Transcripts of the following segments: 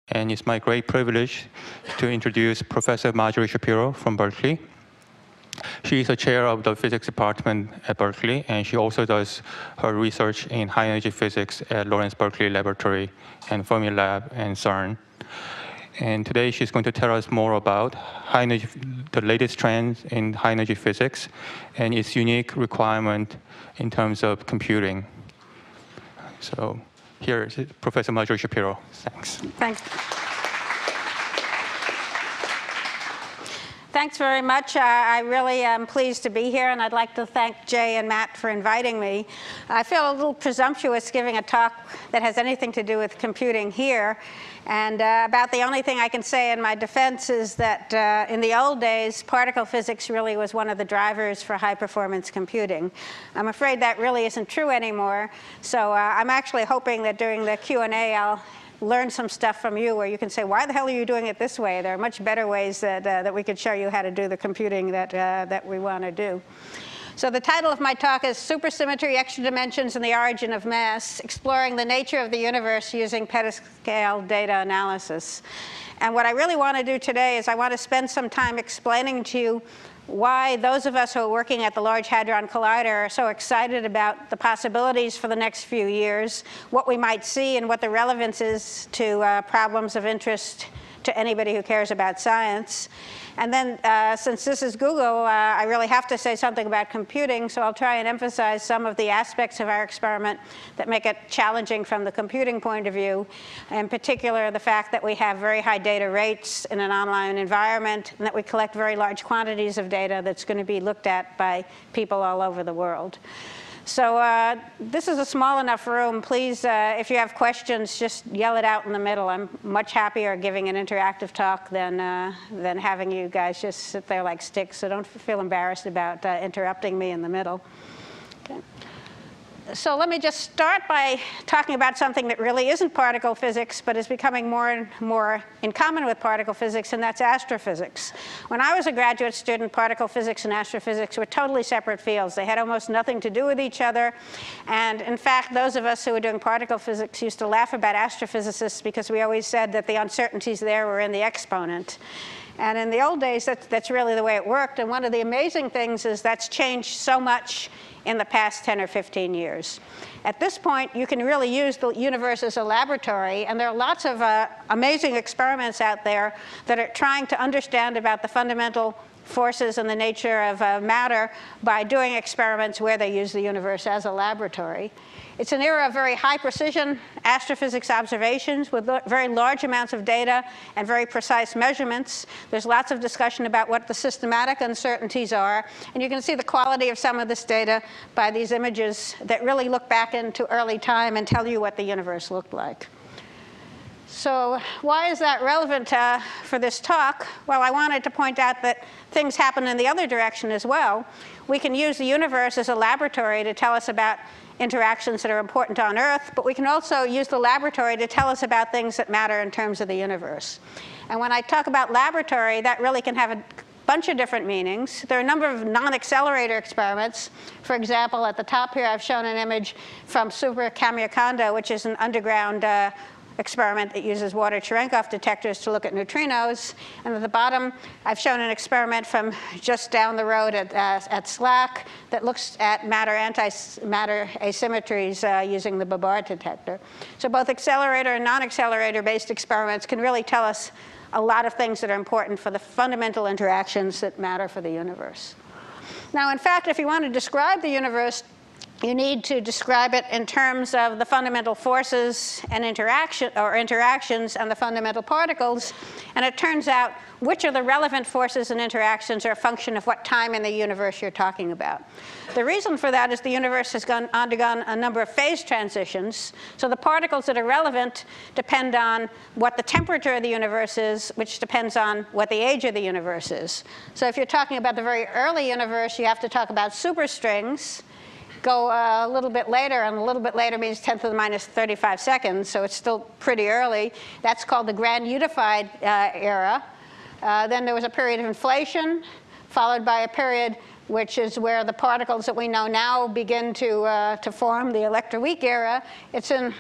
And it's my great privilege to introduce Professor Marjorie Shapiro from Berkeley. She is the chair of the physics department at Berkeley, and she also does her research in high energy physics at Lawrence Berkeley Laboratory and Fermilab and CERN. And today she's going to tell us more about the latest trends in high energy physics and its unique requirement in terms of computing. So here is Professor Marjorie Shapiro. Thanks. Thanks. Thanks very much. I really am pleased to be here, and I'd like to thank Jay and Matt for inviting me. I feel a little presumptuous giving a talk that has anything to do with computing here. And about the only thing I can say in my defense is that in the old days, particle physics really was one of the drivers for high-performance computing. I'm afraid that really isn't true anymore. So I'm actually hoping that during the Q&A, I'll learn some stuff from you where you can say, why the hell are you doing it this way? There are much better ways that we could show you how to do the computing that we want to do. So the title of my talk is Supersymmetry, Extra Dimensions, and the Origin of Mass, Exploring the Nature of the Universe Using PetaScale Data Analysis. And what I really want to do today is I want to spend some time explaining to you why those of us who are working at the Large Hadron Collider are so excited about the possibilities for the next few years, what we might see, and what the relevance is to problems of interest to anybody who cares about science. And then, since this is Google, I really have to say something about computing, so I'll try and emphasize some of the aspects of our experiment that make it challenging from the computing point of view. In particular, the fact that we have very high data rates in an online environment, and that we collect very large quantities of data that's going to be looked at by people all over the world. So this is a small enough room. Please, if you have questions, just yell it out in the middle. I'm much happier giving an interactive talk than having you guys just sit there like sticks. So don't feel embarrassed about interrupting me in the middle. Okay. So let me just start by talking about something that really isn't particle physics, but is becoming more and more in common with particle physics, and that's astrophysics. When I was a graduate student, particle physics and astrophysics were totally separate fields. They had almost nothing to do with each other. And in fact, those of us who were doing particle physics used to laugh about astrophysicists because we always said that the uncertainties there were in the exponent. And in the old days, that's really the way it worked. And one of the amazing things is that's changed so much in the past 10 or 15 years. At this point, you can really use the universe as a laboratory, and there are lots of amazing experiments out there that are trying to understand about the fundamental forces and the nature of matter by doing experiments where they use the universe as a laboratory. It's an era of very high precision astrophysics observations with very large amounts of data and very precise measurements. There's lots of discussion about what the systematic uncertainties are. And you can see the quality of some of this data by these images that really look back into early time and tell you what the universe looked like. So why is that relevant for this talk? Well, I wanted to point out that things happen in the other direction as well. We can use the universe as a laboratory to tell us about interactions that are important on Earth, but we can also use the laboratory to tell us about things that matter in terms of the universe. And when I talk about laboratory, that really can have a bunch of different meanings. There are a number of non-accelerator experiments. For example, at the top here, I've shown an image from Supersymmetry, which is an underground experiment that uses water Cherenkov detectors to look at neutrinos. And at the bottom, I've shown an experiment from just down the road at SLAC that looks at matter-antimatter asymmetries using the Babar detector. So both accelerator and non-accelerator-based experiments can really tell us a lot of things that are important for the fundamental interactions that matter for the universe. Now, in fact, if you want to describe the universe, you need to describe it in terms of the fundamental forces and interactions and the fundamental particles. And it turns out which of the relevant forces and interactions are a function of what time in the universe you're talking about. The reason for that is the universe has undergone a number of phase transitions. So the particles that are relevant depend on what the temperature of the universe is, which depends on what the age of the universe is. So if you're talking about the very early universe, you have to talk about superstrings. Go a little bit later, and a little bit later means 10 to the minus 35 seconds, so it's still pretty early. That's called the grand unified era. Then there was a period of inflation, followed by a period which is where the particles that we know now begin to form, the electroweak era. It's in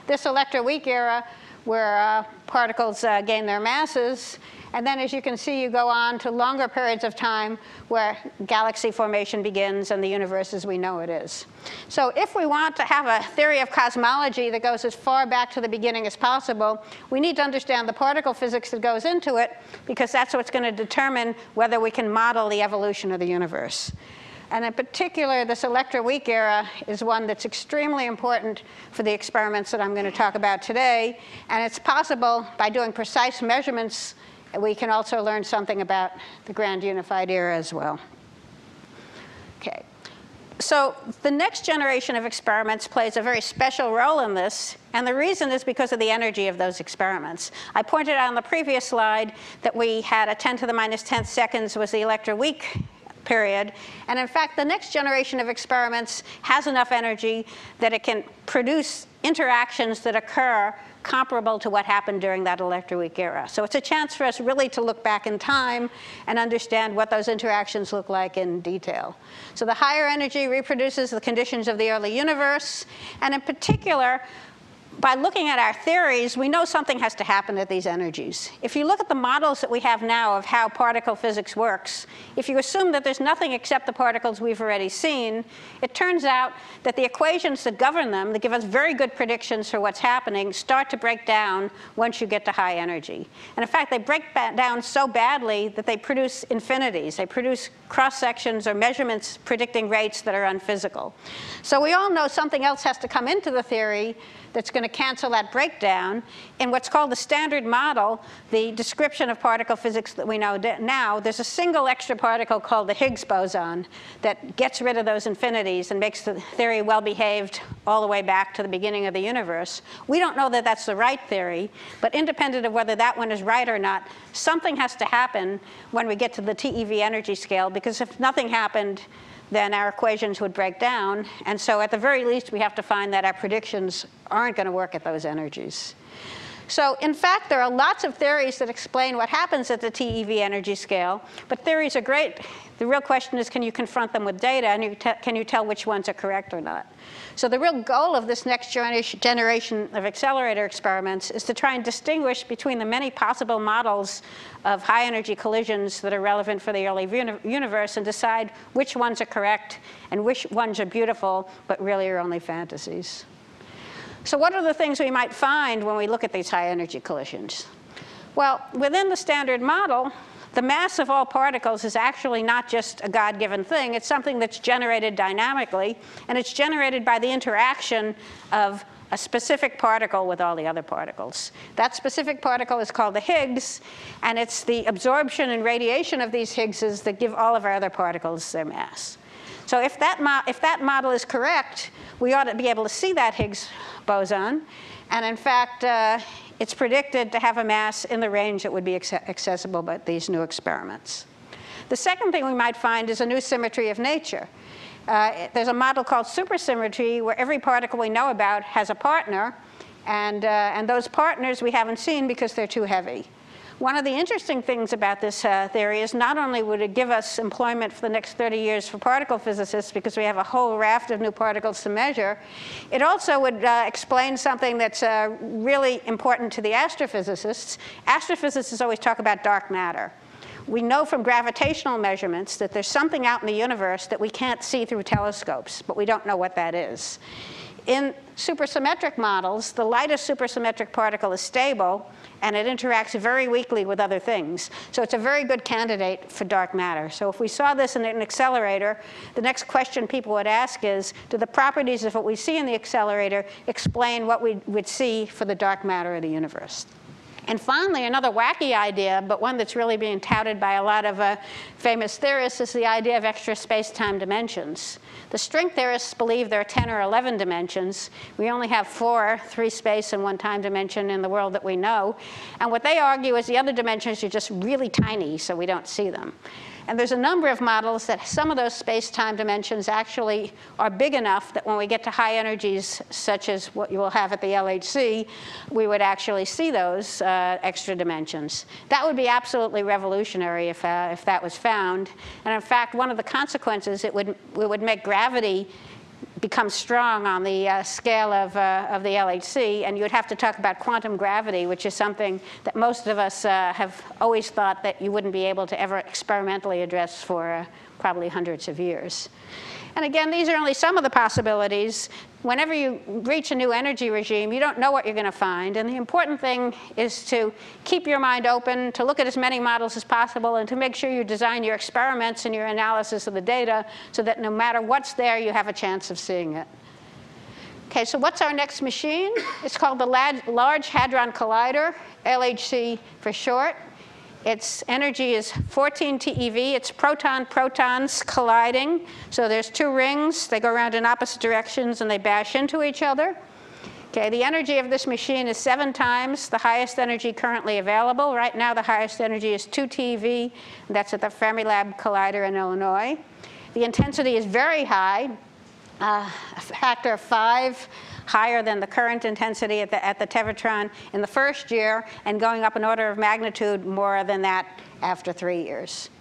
this electroweak era where particles gain their masses. And then, as you can see, you go on to longer periods of time where galaxy formation begins and the universe as we know it is. So if we want to have a theory of cosmology that goes as far back to the beginning as possible, we need to understand the particle physics that goes into it, because that's what's going to determine whether we can model the evolution of the universe. And in particular, this electroweak era is one that's extremely important for the experiments that I'm going to talk about today. And it's possible, by doing precise measurements, we can also learn something about the grand unified era as well. Okay. So the next generation of experiments plays a very special role in this, and the reason is because of the energy of those experiments. I pointed out on the previous slide that we had a 10 to the minus 10th seconds was the electroweak period, and in fact the next generation of experiments has enough energy that it can produce interactions that occur comparable to what happened during that electroweak era. So it's a chance for us really to look back in time and understand what those interactions look like in detail. So the higher energy reproduces the conditions of the early universe, and in particular, by looking at our theories, we know something has to happen at these energies. If you look at the models that we have now of how particle physics works, if you assume that there's nothing except the particles we've already seen, it turns out that the equations that govern them, that give us very good predictions for what's happening, start to break down once you get to high energy. And in fact, they break down so badly that they produce infinities. They produce cross-sections or measurements predicting rates that are unphysical. So we all know something else has to come into the theory that's going to cancel that breakdown. In what's called the standard model, the description of particle physics that we know now, there's a single extra particle called the Higgs boson that gets rid of those infinities and makes the theory well-behaved all the way back to the beginning of the universe. We don't know that that's the right theory, but independent of whether that one is right or not, something has to happen when we get to the TeV energy scale, because if nothing happened, then our equations would break down. And so at the very least, we have to find that our predictions aren't going to work at those energies. So in fact, there are lots of theories that explain what happens at the TeV energy scale. But theories are great. The real question is, can you confront them with data? And can you tell which ones are correct or not? So the real goal of this next generation of accelerator experiments is to try and distinguish between the many possible models of high energy collisions that are relevant for the early universe and decide which ones are correct and which ones are beautiful but really are only fantasies. So what are the things we might find when we look at these high energy collisions? Well, within the standard model, the mass of all particles is actually not just a God-given thing. It's something that's generated dynamically, and it's generated by the interaction of a specific particle with all the other particles. That specific particle is called the Higgs, and it's the absorption and radiation of these Higgses that give all of our other particles their mass. So if that model is correct, we ought to be able to see that Higgs boson, and in fact, it's predicted to have a mass in the range that would be accessible by these new experiments. The second thing we might find is a new symmetry of nature. There's a model called supersymmetry where every particle we know about has a partner, and those partners we haven't seen because they're too heavy. One of the interesting things about this theory is not only would it give us employment for the next 30 years for particle physicists because we have a whole raft of new particles to measure, it also would explain something that's really important to the astrophysicists. Astrophysicists always talk about dark matter. We know from gravitational measurements that there's something out in the universe that we can't see through telescopes, but we don't know what that is. In supersymmetric models, the lightest supersymmetric particle is stable, and it interacts very weakly with other things. So it's a very good candidate for dark matter. So if we saw this in an accelerator, the next question people would ask is, do the properties of what we see in the accelerator explain what we would see for the dark matter of the universe? And finally, another wacky idea, but one that's really being touted by a lot of famous theorists, is the idea of extra space-time dimensions. The string theorists believe there are 10 or 11 dimensions. We only have 4, 3 space and 1 time dimension in the world that we know. And what they argue is the other dimensions are just really tiny, so we don't see them. And there's a number of models that some of those space-time dimensions actually are big enough that when we get to high energies, such as what you will have at the LHC, we would actually see those extra dimensions. That would be absolutely revolutionary if that was found. And in fact, one of the consequences, it would make gravity become strong on the scale of the LHC, and you would have to talk about quantum gravity, which is something that most of us have always thought that you wouldn't be able to ever experimentally address for probably hundreds of years. And again, these are only some of the possibilities. Whenever you reach a new energy regime, you don't know what you're going to find. And the important thing is to keep your mind open, to look at as many models as possible, and to make sure you design your experiments and your analysis of the data so that no matter what's there, you have a chance of seeing it. OK, so what's our next machine? It's called the Large Hadron Collider, LHC for short. Its energy is 14 TeV. It's protons colliding. So there's two rings. They go around in opposite directions, and they bash into each other. Okay, the energy of this machine is 7 times the highest energy currently available. Right now, the highest energy is 2 TeV. That's at the Fermilab Collider in Illinois. The intensity is very high, a factor of 5 higher than the current intensity at the Tevatron in the first year, and going up an order of magnitude more than that after 3 years.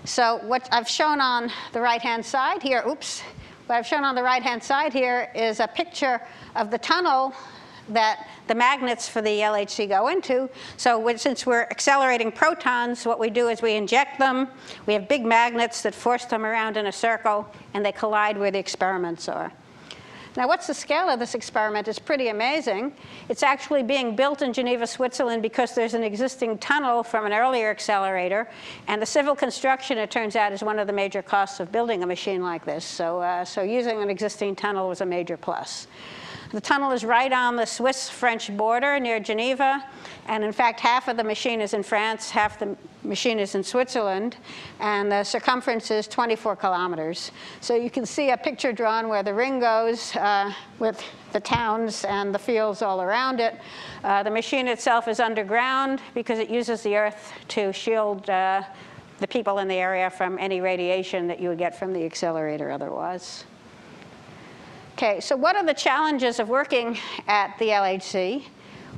So what I've shown on the right-hand side here, what I've shown on the right-hand side here is a picture of the tunnel that the magnets for the LHC go into. So since we're accelerating protons, what we do is we inject them. We have big magnets that force them around in a circle, and they collide where the experiments are. Now, what's the scale of this experiment? It's pretty amazing. It's actually being built in Geneva, Switzerland, because there's an existing tunnel from an earlier accelerator. And the civil construction, it turns out, is one of the major costs of building a machine like this. So using an existing tunnel was a major plus. The tunnel is right on the Swiss-French border near Geneva. And in fact, half of the machine is in France, half the machine is in Switzerland. And the circumference is 24 kilometers. So you can see a picture drawn where the ring goes with the towns and the fields all around it. The machine itself is underground because it uses the Earth to shield the people in the area from any radiation that you would get from the accelerator otherwise. OK, so what are the challenges of working at the LHC?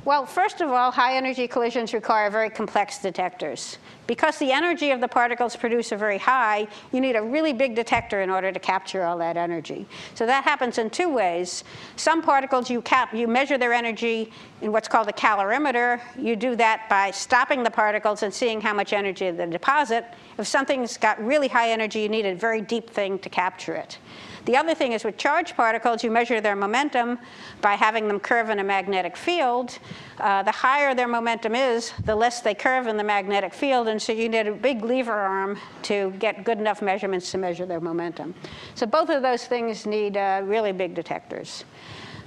Well, first of all, high energy collisions require very complex detectors. Because the energy of the particles produced are very high, you need a really big detector in order to capture all that energy. So that happens in 2 ways. Some particles, you measure their energy in what's called a calorimeter. You do that by stopping the particles and seeing how much energy they deposit. If something's got really high energy, you need a very deep thing to capture it. The other thing is with charged particles, you measure their momentum by having them curve in a magnetic field. The higher their momentum is, the less they curve in the magnetic field. And so you need a big lever arm to get good enough measurements to measure their momentum. So both of those things need really big detectors.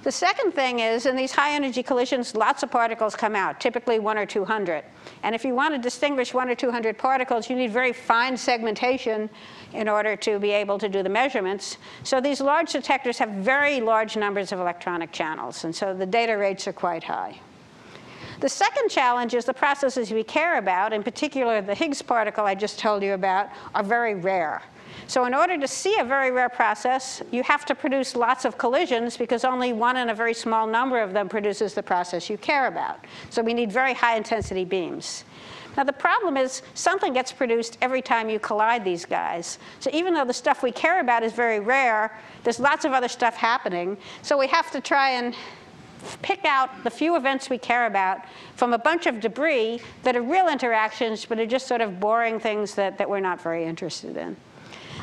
The second thing is, in these high-energy collisions, lots of particles come out, typically 1 or 200. And if you want to distinguish 1 or 200 particles, you need very fine segmentation in order to be able to do the measurements. So these large detectors have very large numbers of electronic channels. And so the data rates are quite high. The second challenge is the processes we care about, in particular the Higgs particle I just told you about, are very rare. So in order to see a very rare process, you have to produce lots of collisions because only one in a very small number of them produces the process you care about. So we need very high intensity beams. Now the problem is something gets produced every time you collide these guys. So even though the stuff we care about is very rare, there's lots of other stuff happening. So we have to try and pick out the few events we care about from a bunch of debris that are real interactions, but are just sort of boring things that we're not very interested in.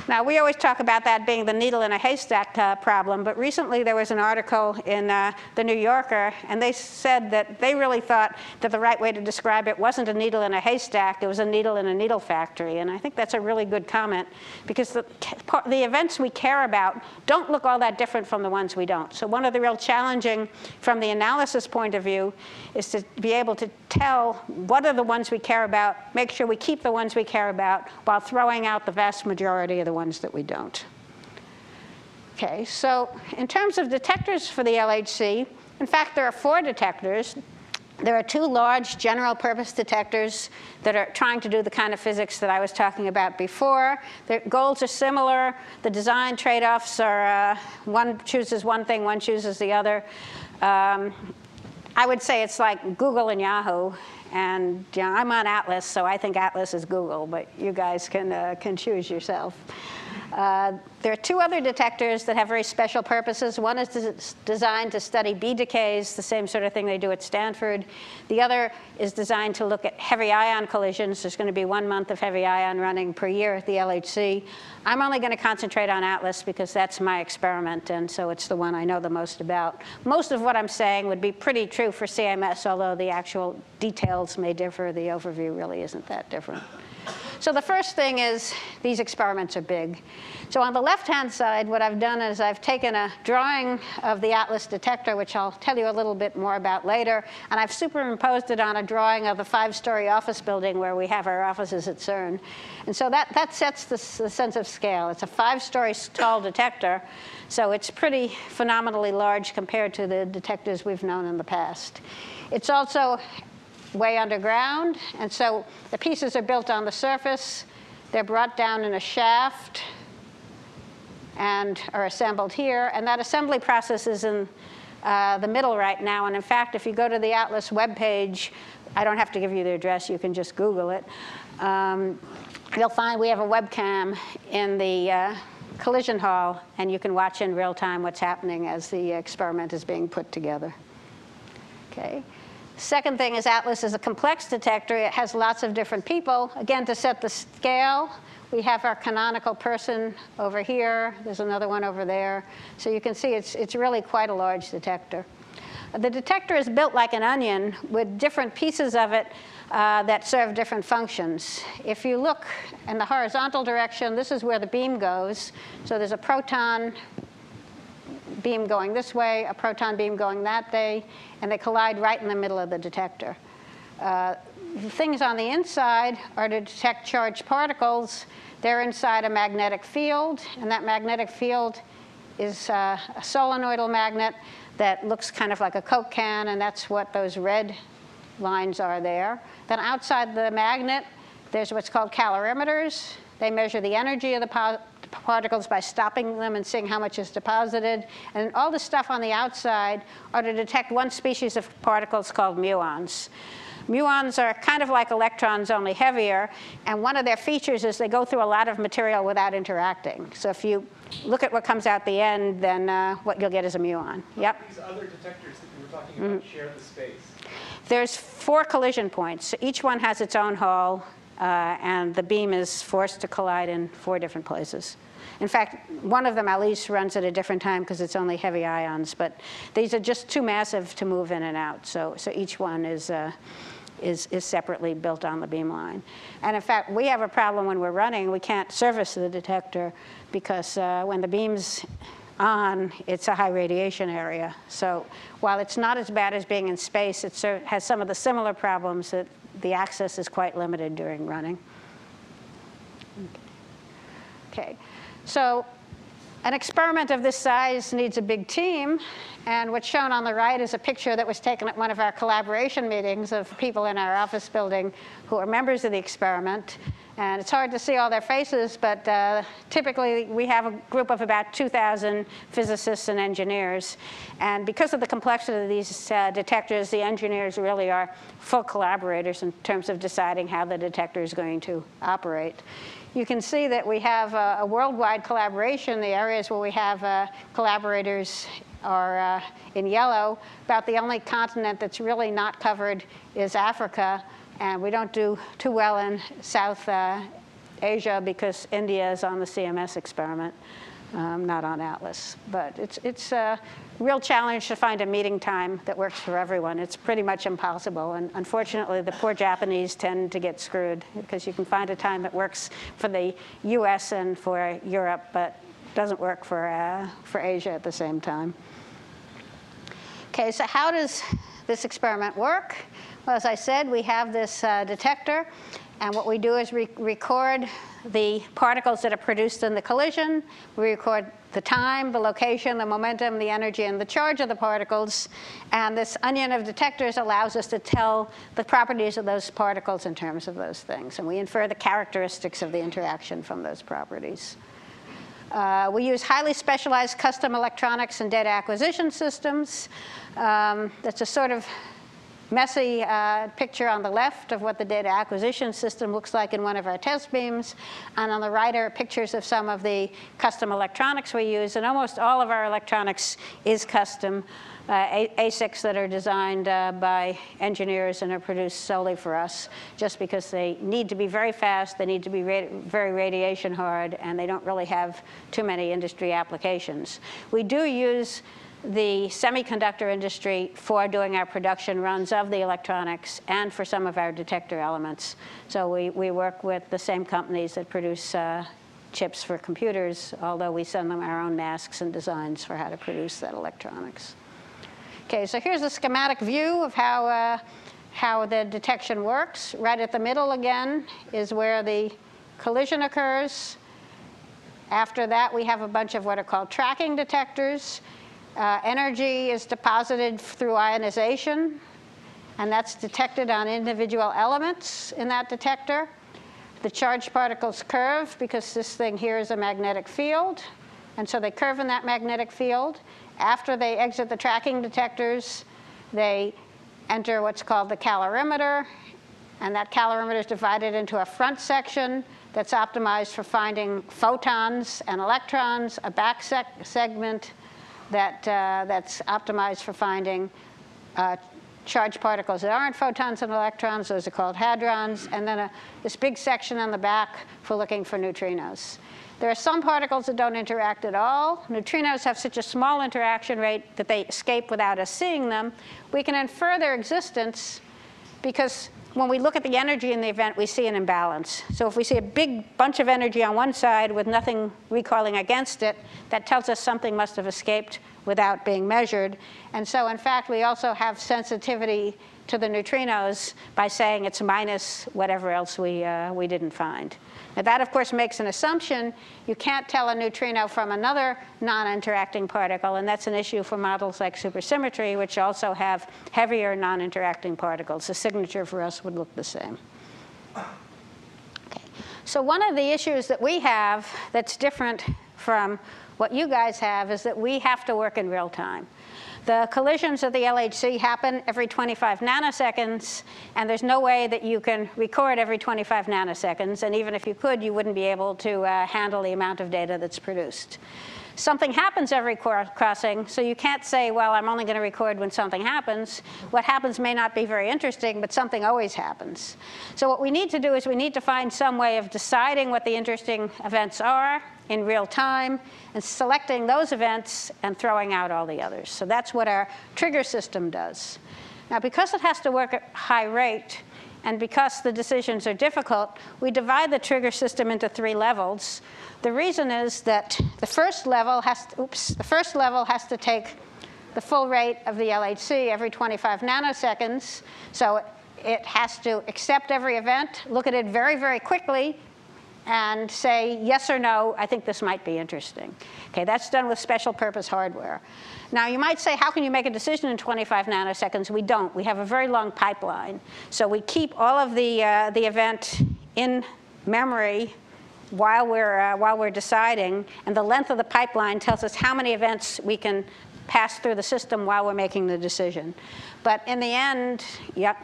Now, we always talk about that being the needle in a haystack problem, but recently there was an article in the New Yorker, and they said that they really thought that the right way to describe it wasn't a needle in a haystack, it was a needle in a needle factory. And I think that's a really good comment, because the events we care about don't look all that different from the ones we don't. So one of the real challenging from the analysis point of view is to be able to tell what are the ones we care about, make sure we keep the ones we care about, while throwing out the vast majority of the ones that we don't. Okay, so in terms of detectors for the LHC, in fact, there are 4 detectors. There are 2 large general purpose detectors that are trying to do the kind of physics that I was talking about before. Their goals are similar. The design trade-offs are one chooses one thing, one chooses the other. I would say it's like Google and Yahoo. And I'm on Atlas, so I think Atlas is Google, but you guys can choose yourself. There are two other detectors that have very special purposes. One is designed to study B decays, the same sort of thing they do at Stanford. The other is designed to look at heavy ion collisions. There's going to be 1 month of heavy ion running per year at the LHC. I'm only going to concentrate on Atlas because that's my experiment, and so it's the one I know the most about. Most of what I'm saying would be pretty true for CMS, although the actual details may differ. The overview really isn't that different. So the first thing is these experiments are big. So on the left-hand side, what I've done is I've taken a drawing of the Atlas detector, which I'll tell you a little bit more about later, and I've superimposed it on a drawing of a 5-story office building where we have our offices at CERN. And so that sets the sense of scale. It's a 5-story tall detector, so it's pretty phenomenally large compared to the detectors we've known in the past. It's also way underground, and so the pieces are built on the surface. They're brought down in a shaft and are assembled here, and that assembly process is in the middle right now. And in fact, if you go to the Atlas webpage, I don't have to give you the address, you can just Google it. You'll find we have a webcam in the collision hall, and you can watch in real time what's happening as the experiment is being put together. Okay. Second thing is Atlas is a complex detector. It has lots of different people. Again, to set the scale, we have our canonical person over here. There's another one over there. So you can see it's really quite a large detector. The detector is built like an onion with different pieces of it that serve different functions. If you look in the horizontal direction, this is where the beam goes. So there's a proton beam going this way, a proton beam going that way, and they collide right in the middle of the detector. The things on the inside are to detect charged particles. They're inside a magnetic field, and that magnetic field is a solenoidal magnet that looks kind of like a Coke can, and that's what those red lines are there. Then outside the magnet, there's what's called calorimeters. They measure the energy of the particles by stopping them and seeing how much is deposited. And all the stuff on the outside are to detect one species of particles called muons. Muons are kind of like electrons, only heavier. And one of their features is they go through a lot of material without interacting. So if you look at what comes out the end, then what you'll get is a muon. Yep. These other detectors that you were talking about share the space. There's 4 collision points. So each one has its own hall. And the beam is forced to collide in 4 different places. In fact, one of them at least runs at a different time because it's only heavy ions. But these are just too massive to move in and out. So each one is separately built on the beam line. And in fact, we have a problem when we're running. We can't service the detector because when the beam's on, it's a high radiation area. So while it's not as bad as being in space, it has some of the similar problems that the access is quite limited during running. Okay, so an experiment of this size needs a big team. And what's shown on the right is a picture that was taken at one of our collaboration meetings of people in our office building who are members of the experiment. And it's hard to see all their faces, but typically we have a group of about 2,000 physicists and engineers. And because of the complexity of these detectors, the engineers really are full collaborators in terms of deciding how the detector is going to operate. You can see that we have a worldwide collaboration. The areas where we have collaborators are in yellow. About the only continent that's really not covered is Africa. And we don't do too well in South Asia because India is on the CMS experiment, not on Atlas. But it's a real challenge to find a meeting time that works for everyone. It's pretty much impossible. And unfortunately, the poor Japanese tend to get screwed because you can find a time that works for the US and for Europe, but doesn't work for Asia at the same time. Okay, so how does this experiment work? Well, as I said, we have this detector, and what we do is record the particles that are produced in the collision. We record the time, the location, the momentum, the energy, and the charge of the particles. And this onion of detectors allows us to tell the properties of those particles in terms of those things. And we infer the characteristics of the interaction from those properties. We use highly specialized custom electronics and data acquisition systems. That's a sort of messy picture on the left of what the data acquisition system looks like in one of our test beams. And on the right are pictures of some of the custom electronics we use. And almost all of our electronics is custom ASICs that are designed by engineers and are produced solely for us, just because they need to be very fast, they need to be very radiation hard, and they don't really have too many industry applications. We do use the semiconductor industry for doing our production runs of the electronics and for some of our detector elements. So we work with the same companies that produce chips for computers, although we send them our own masks and designs for how to produce that electronics. Okay, so here's a schematic view of how the detection works. Right at the middle, again, is where the collision occurs. After that, we have a bunch of what are called tracking detectors. Energy is deposited through ionization, and that's detected on individual elements in that detector. The charged particles curve because this thing here is a magnetic field, and so they curve in that magnetic field. After they exit the tracking detectors, they enter what's called the calorimeter, and that calorimeter is divided into a front section that's optimized for finding photons and electrons, a back segment that's optimized for finding charged particles that aren't photons and electrons. Those are called hadrons. And then this big section on the back for looking for neutrinos. There are some particles that don't interact at all. Neutrinos have such a small interaction rate that they escape without us seeing them. We can infer their existence because when we look at the energy in the event, we see an imbalance. So if we see a big bunch of energy on one side with nothing recoiling against it, that tells us something must have escaped without being measured. And so in fact, we also have sensitivity to the neutrinos by saying it's minus whatever else we didn't find. Now that, of course, makes an assumption. You can't tell a neutrino from another non-interacting particle, and that's an issue for models like supersymmetry, which also have heavier non-interacting particles. The signature for us would look the same. Okay. So one of the issues that we have that's different from what you guys have is that we have to work in real time. The collisions of the LHC happen every 25 nanoseconds, and there's no way that you can record every 25 nanoseconds. And even if you could, you wouldn't be able to handle the amount of data that's produced. Something happens every crossing, so you can't say, well, I'm only going to record when something happens. What happens may not be very interesting, but something always happens. So what we need to do is we need to find some way of deciding what the interesting events are in real time and selecting those events and throwing out all the others. So that's what our trigger system does. Now, because it has to work at high rate, and because the decisions are difficult, we divide the trigger system into 3 levels. The reason is that the first level has to take the full rate of the LHC every 25 nanoseconds. So it has to accept every event, look at it very, very quickly, and say yes or no, I think this might be interesting. Okay, that's done with special purpose hardware. Now you might say, how can you make a decision in 25 nanoseconds? We don't. We have a very long pipeline. So we keep all of the event in memory while we're deciding, and the length of the pipeline tells us how many events we can pass through the system while we're making the decision. But in the end, yep.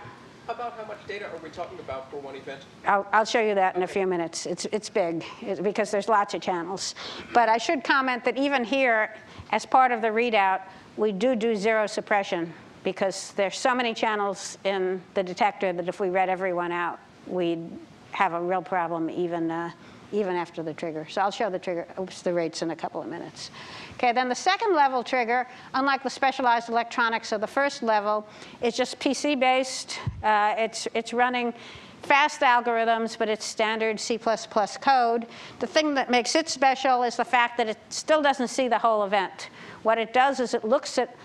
About how much data are we talking about for one event? I'll show you that in a few minutes. It's big because there's lots of channels. But I should comment that even here, as part of the readout, we do zero suppression because there's so many channels in the detector that if we read everyone out, we'd have a real problem even after the trigger. So I'll show the rates in a couple of minutes. Okay, then the second level trigger, unlike the specialized electronics of the first level, is just PC-based. It's running fast algorithms, but it's standard C++ code. The thing that makes it special is the fact that it still doesn't see the whole event. What it does is it looks at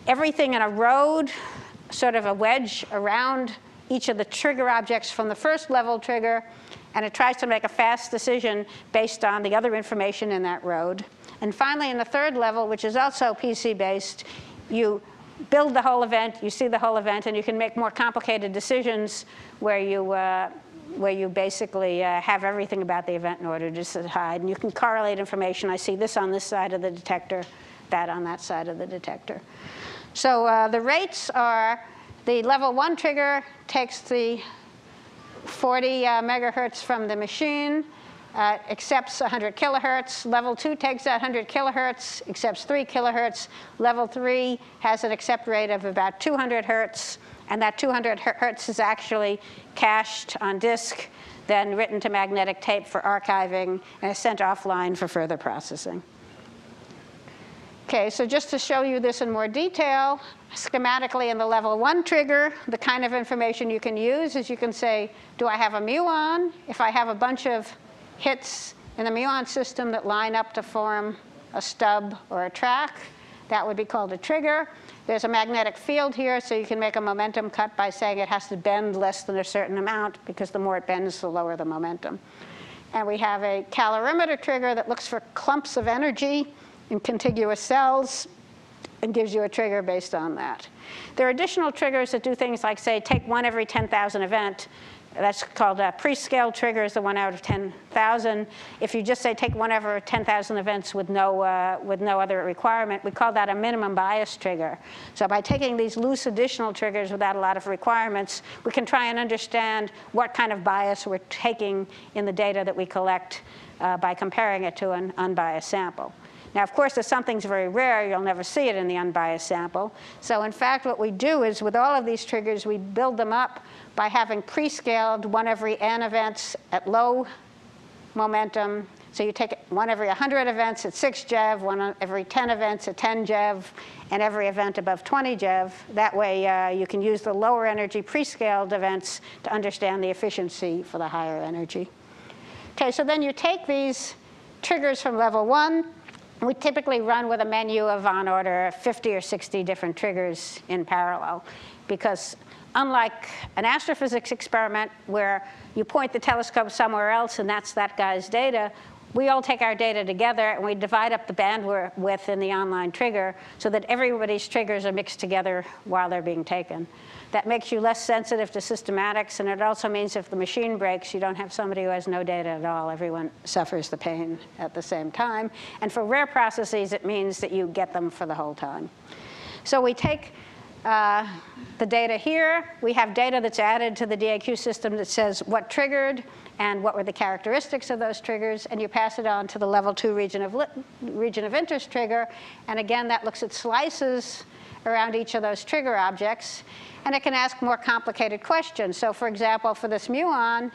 everything in a road, sort of a wedge around each of the trigger objects from the first level trigger, and it tries to make a fast decision based on the other information in that road. And finally, in the third level, which is also PC-based, you build the whole event, you see the whole event, and you can make more complicated decisions where you basically have everything about the event in order to decide. And you can correlate information. I see this on this side of the detector, that on that side of the detector. So the rates are The level 1 trigger takes the 40 megahertz from the machine, accepts 100 kilohertz. Level 2 takes that 100 kilohertz, accepts 3 kilohertz. Level 3 has an accept rate of about 200 hertz, and that 200 hertz is actually cached on disk, then written to magnetic tape for archiving, and is sent offline for further processing. Okay, so just to show you this in more detail, schematically in the level 1 trigger, the kind of information you can use is you can say, do I have a muon? If I have a bunch of hits in the muon system that line up to form a stub or a track, that would be called a trigger. There's a magnetic field here, so you can make a momentum cut by saying it has to bend less than a certain amount, because the more it bends, the lower the momentum. And we have a calorimeter trigger that looks for clumps of energy in contiguous cells and gives you a trigger based on that. There are additional triggers that do things like, say, take 1 every 10,000 event. That's called a pre-scale trigger, is the 1 out of 10,000. If you just say take 1 over 10,000 events with no other requirement, we call that a minimum bias trigger. So by taking these loose additional triggers without a lot of requirements, we can try and understand what kind of bias we're taking in the data that we collect by comparing it to an unbiased sample. Now, of course, if something's very rare, you'll never see it in the unbiased sample. So in fact, what we do is with all of these triggers, we build them up by having pre-scaled 1 every n events at low momentum. So you take 1 every 100 events at 6 JeV, 1 every 10 events at 10 JeV, and every event above 20 JeV. That way, you can use the lower energy pre-scaled events to understand the efficiency for the higher energy. Okay, so then you take these triggers from level 1. We typically run with a menu of on order 50 or 60 different triggers in parallel, because unlike an astrophysics experiment where you point the telescope somewhere else and that's that guy's data, we all take our data together and we divide up the bandwidth in the online trigger so that everybody's triggers are mixed together while they're being taken. That makes you less sensitive to systematics, and it also means if the machine breaks, you don't have somebody who has no data at all. Everyone suffers the pain at the same time. And for rare processes, it means that you get them for the whole time. So we take the data here. We have data that's added to the DAQ system that says what triggered and what were the characteristics of those triggers, and you pass it on to the level 2 region of interest trigger. And again, that looks at slices around each of those trigger objects, and it can ask more complicated questions. So for example, for this muon,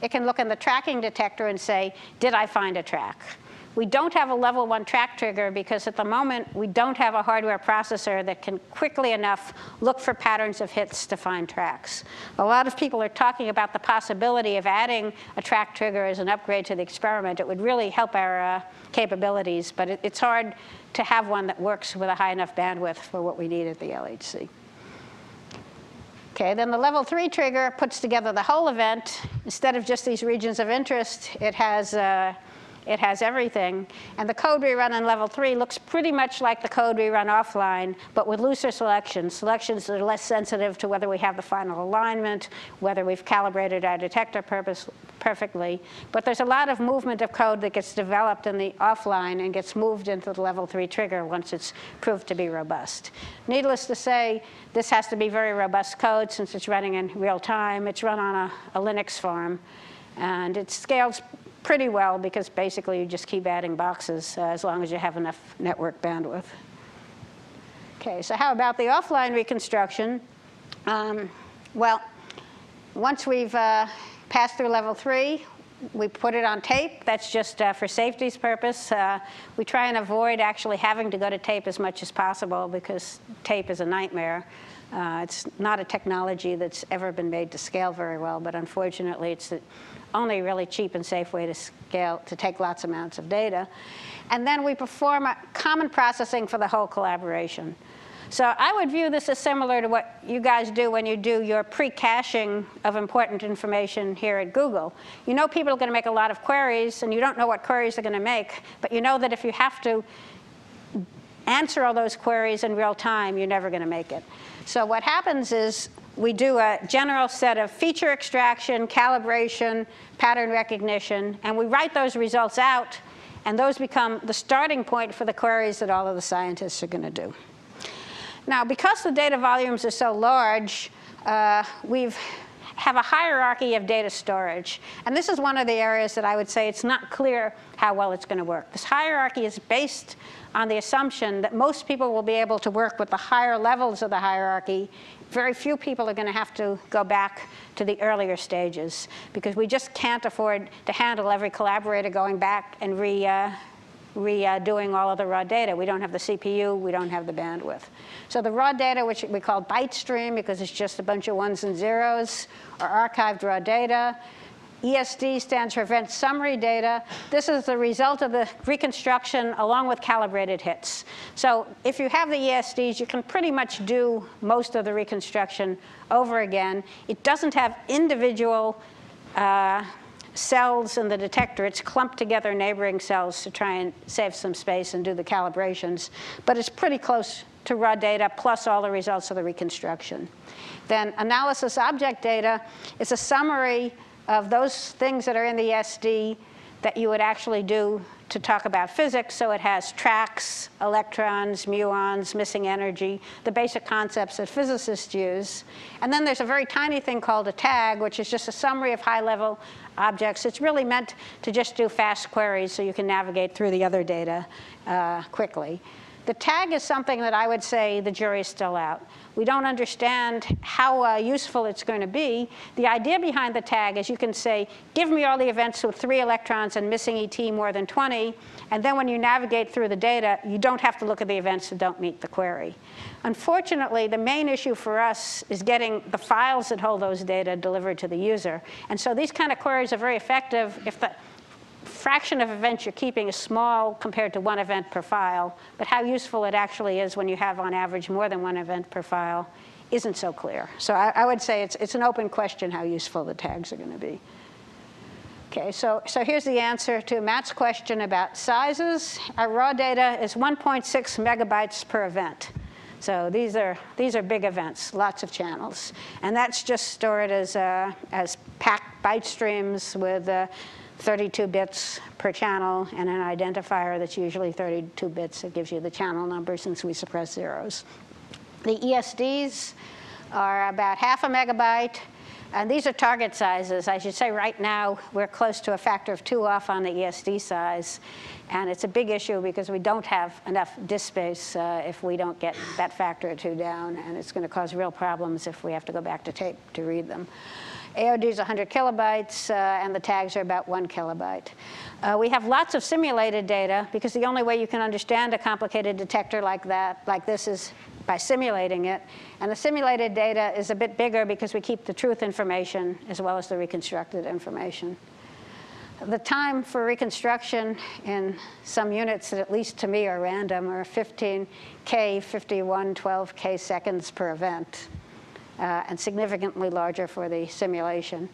it can look in the tracking detector and say, did I find a track? We don't have a level 1 track trigger because at the moment we don't have a hardware processor that can quickly enough look for patterns of hits to find tracks. A lot of people are talking about the possibility of adding a track trigger as an upgrade to the experiment. It would really help our capabilities, but it's hard to have one that works with a high enough bandwidth for what we need at the LHC. Okay, then the level 3 trigger puts together the whole event. Instead of just these regions of interest, it has everything. And the code we run in level 3 looks pretty much like the code we run offline, but with looser selections. Selections that are less sensitive to whether we have the final alignment, whether we've calibrated our detector perfectly. But there's a lot of movement of code that gets developed in the offline and gets moved into the level 3 trigger once it's proved to be robust. Needless to say, this has to be very robust code since it's running in real time. It's run on a Linux farm, and it scales pretty well because basically you just keep adding boxes as long as you have enough network bandwidth. Okay, so how about the offline reconstruction? Well, once we've passed through level 3, we put it on tape. That's just for safety's purpose. We try and avoid actually having to go to tape as much as possible because tape is a nightmare. It's not a technology that's ever been made to scale very well, but unfortunately it's the only really cheap and safe way to scale, to take lots of amounts of data. And then we perform a common processing for the whole collaboration. So I would view this as similar to what you guys do when you do your pre-caching of important information here at Google. You know people are going to make a lot of queries, and you don't know what queries they're going to make, but you know that if you have to answer all those queries in real time, you're never going to make it. So what happens is we do a general set of feature extraction, calibration, pattern recognition, and we write those results out, and those become the starting point for the queries that all of the scientists are going to do. Now, because the data volumes are so large, we have a hierarchy of data storage. And this is one of the areas that I would say it's not clear how well it's going to work. This hierarchy is based on the assumption that most people will be able to work with the higher levels of the hierarchy. Very few people are going to have to go back to the earlier stages, because we just can't afford to handle every collaborator going back and redoing all of the raw data. We don't have the CPU, we don't have the bandwidth. So the raw data, which we call byte stream because it's just a bunch of ones and zeros, are archived raw data. ESD stands for event summary data. This is the result of the reconstruction along with calibrated hits. So if you have the ESDs, you can pretty much do most of the reconstruction over again. It doesn't have individual cells in the detector. It's clumped together neighboring cells to try and save some space and do the calibrations. But it's pretty close to raw data plus all the results of the reconstruction. Then analysis object data is a summary of those things that are in the ESD that you would actually do to talk about physics. So it has tracks, electrons, muons, missing energy, the basic concepts that physicists use. And then there's a very tiny thing called a tag, which is just a summary of high-level objects. It's really meant to just do fast queries so you can navigate through the other data quickly. The tag is something that I would say the jury's still out. We don't understand how useful it's going to be. The idea behind the tag is you can say, give me all the events with 3 electrons and missing ET more than 20, and then when you navigate through the data, you don't have to look at the events that don't meet the query. Unfortunately, the main issue for us is getting the files that hold those data delivered to the user. And so these kind of queries are very effective if the fraction of events you're keeping is small compared to 1 event per file, but how useful it actually is when you have, on average, more than 1 event per file isn't so clear. So I would say it's an open question how useful the tags are going to be. Okay, so here's the answer to Matt's question about sizes. Our raw data is 1.6 megabytes per event. So these are big events, lots of channels. And that's just stored as packed byte streams with 32 bits per channel and an identifier that's usually 32 bits that gives you the channel number since we suppress zeros. The ESDs are about half a megabyte. And these are target sizes. I should say right now we're close to a factor of 2 off on the ESD size. And it's a big issue because we don't have enough disk space if we don't get that factor of 2 down. And it's going to cause real problems if we have to go back to tape to read them. AOD is 100 kilobytes, and the tags are about 1 kilobyte. We have lots of simulated data because the only way you can understand a complicated detector like this is by simulating it. And the simulated data is a bit bigger because we keep the truth information as well as the reconstructed information. The time for reconstruction in some units that at least to me are random are 15K, 51, 12K seconds per event. And significantly larger for the simulation.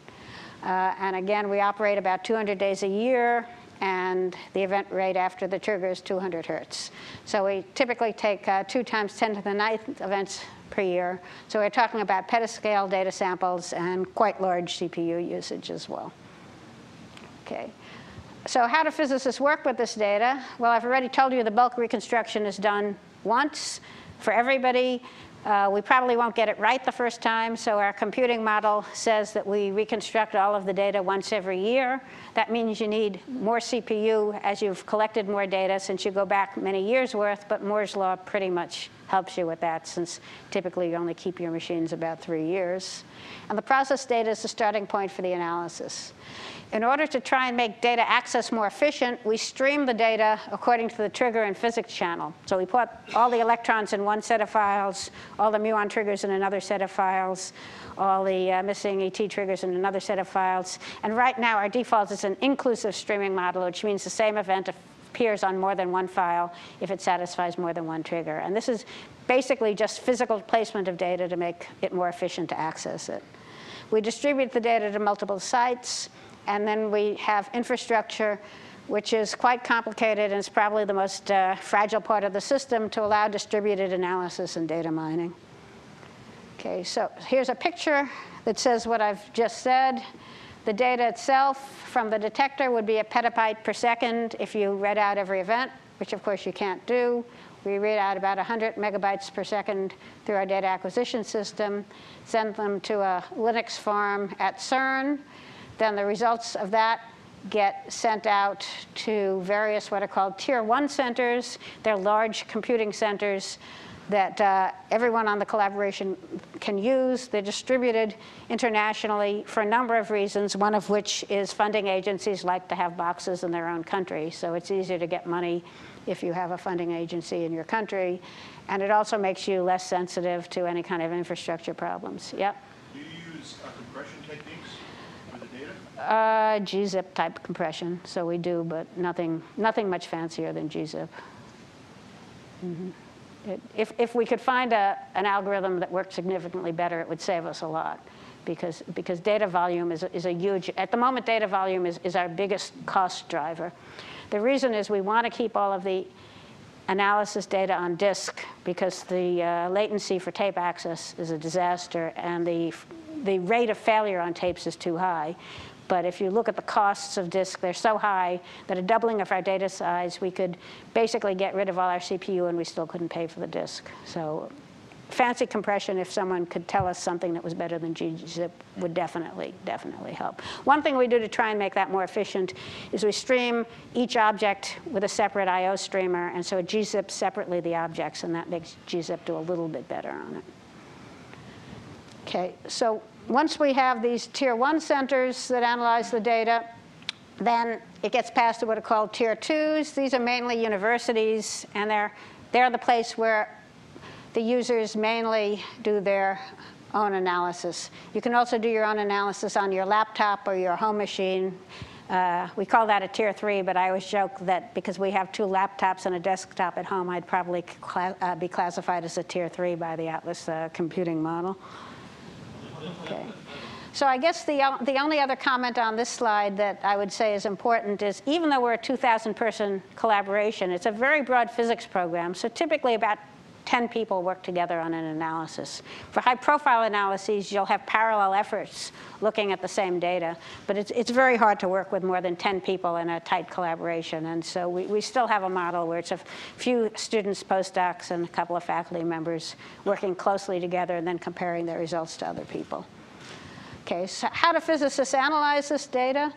And again, we operate about 200 days a year, and the event rate after the trigger is 200 hertz. So we typically take 2 times 10 to the 9th events per year. So we're talking about PetaScale data samples and quite large CPU usage as well. Okay. So how do physicists work with this data? Well, I've already told you the bulk reconstruction is done once for everybody. We probably won't get it right the first time, so our computing model says that we reconstruct all of the data once every year. That means you need more CPU as you've collected more data since you go back many years' worth, but Moore's law pretty much helps you with that since typically you only keep your machines about 3 years. And the process data is the starting point for the analysis. In order to try and make data access more efficient, we stream the data according to the trigger and physics channel. So we put all the electrons in one set of files, all the muon triggers in another set of files, all the missing ET triggers in another set of files. And right now, our default is an inclusive streaming model, which means the same event appears on more than one file if it satisfies more than one trigger. And this is basically just physical placement of data to make it more efficient to access it. We distribute the data to multiple sites. And then we have infrastructure, which is quite complicated and is probably the most fragile part of the system to allow distributed analysis and data mining. Okay, so here's a picture that says what I've just said. The data itself from the detector would be a petabyte per second if you read out every event, which of course you can't do. We read out about 100 megabytes per second through our data acquisition system, send them to a Linux farm at CERN. Then the results of that get sent out to various what are called Tier 1 centers. They're large computing centers that everyone on the collaboration can use. They're distributed internationally for a number of reasons, one of which is funding agencies like to have boxes in their own country. So it's easier to get money if you have a funding agency in your country. And it also makes you less sensitive to any kind of infrastructure problems. Yep. Do you use compression techniques for the data? GZIP type compression. So we do, but nothing much fancier than GZIP. Mm-hmm. If we could find an algorithm that worked significantly better, it would save us a lot, because data volume is a huge, at the moment data volume is our biggest cost driver. The reason is we want to keep all of the analysis data on disk, because the latency for tape access is a disaster, and the rate of failure on tapes is too high. But if you look at the costs of disk, they're so high that a doubling of our data size, we could basically get rid of all our CPU and we still couldn't pay for the disk. So fancy compression, if someone could tell us something that was better than gzip, would definitely help. One thing we do to try and make that more efficient is we stream each object with a separate I/O streamer, and so it gzips separately the objects, and that makes gzip do a little bit better on it. Okay, so once we have these Tier 1 centers that analyze the data, then it gets passed to what are called Tier 2s. These are mainly universities, and they're the place where the users mainly do their own analysis. You can also do your own analysis on your laptop or your home machine. We call that a Tier 3, but I always joke that because we have 2 laptops and a desktop at home, I'd probably be classified as a Tier 3 by the Atlas computing model. Okay. So I guess the only other comment on this slide that I would say is important is, even though we're a 2,000-person collaboration, it's a very broad physics program. So typically about 10 people work together on an analysis. For high-profile analyses, you'll have parallel efforts looking at the same data. But it's very hard to work with more than 10 people in a tight collaboration. And so we still have a model where it's a few students, postdocs, and a couple of faculty members working closely together and then comparing their results to other people. Okay, so how do physicists analyze this data?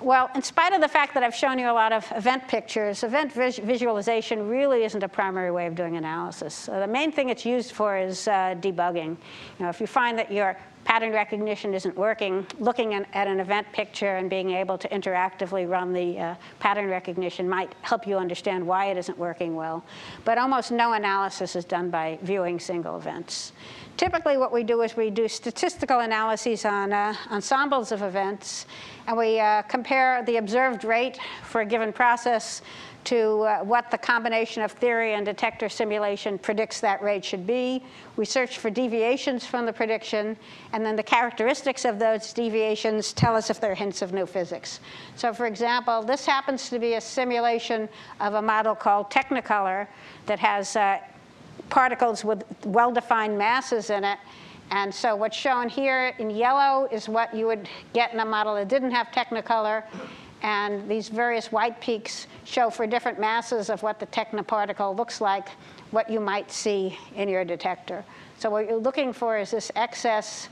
Well, in spite of the fact that I've shown you a lot of event pictures, event visualization really isn't a primary way of doing analysis. So the main thing it's used for is debugging. If you find that your pattern recognition isn't working, looking at an event picture and being able to interactively run the pattern recognition might help you understand why it isn't working well. But almost no analysis is done by viewing single events. Typically what we do is we do statistical analyses on ensembles of events, and we compare the observed rate for a given process to what the combination of theory and detector simulation predicts that rate should be. We search for deviations from the prediction, and then the characteristics of those deviations tell us if they're hints of new physics. So for example, this happens to be a simulation of a model called Technicolor that has particles with well-defined masses in it. And so what's shown here in yellow is what you would get in a model that didn't have Technicolor. And these various white peaks show for different masses of what the technoparticle looks like, what you might see in your detector. So what you're looking for is this excess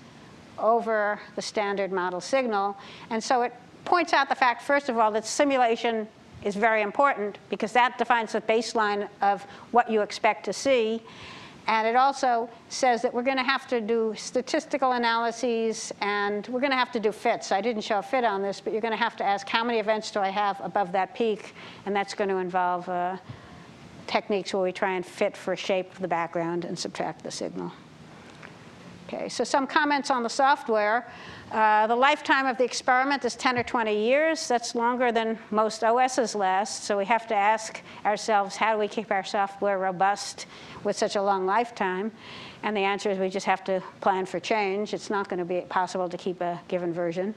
over the standard model signal. And so it points out the fact, first of all, that simulation is very important, because that defines the baseline of what you expect to see. And it also says that we're going to have to do statistical analyses, and we're going to have to do fits. I didn't show a fit on this, but you're going to have to ask, how many events do I have above that peak? And that's going to involve techniques where we try and fit for shape of the background and subtract the signal. Okay, so some comments on the software. The lifetime of the experiment is 10 or 20 years. That's longer than most OSs last. So we have to ask ourselves, how do we keep our software robust with such a long lifetime? And the answer is we just have to plan for change. It's not going to be possible to keep a given version.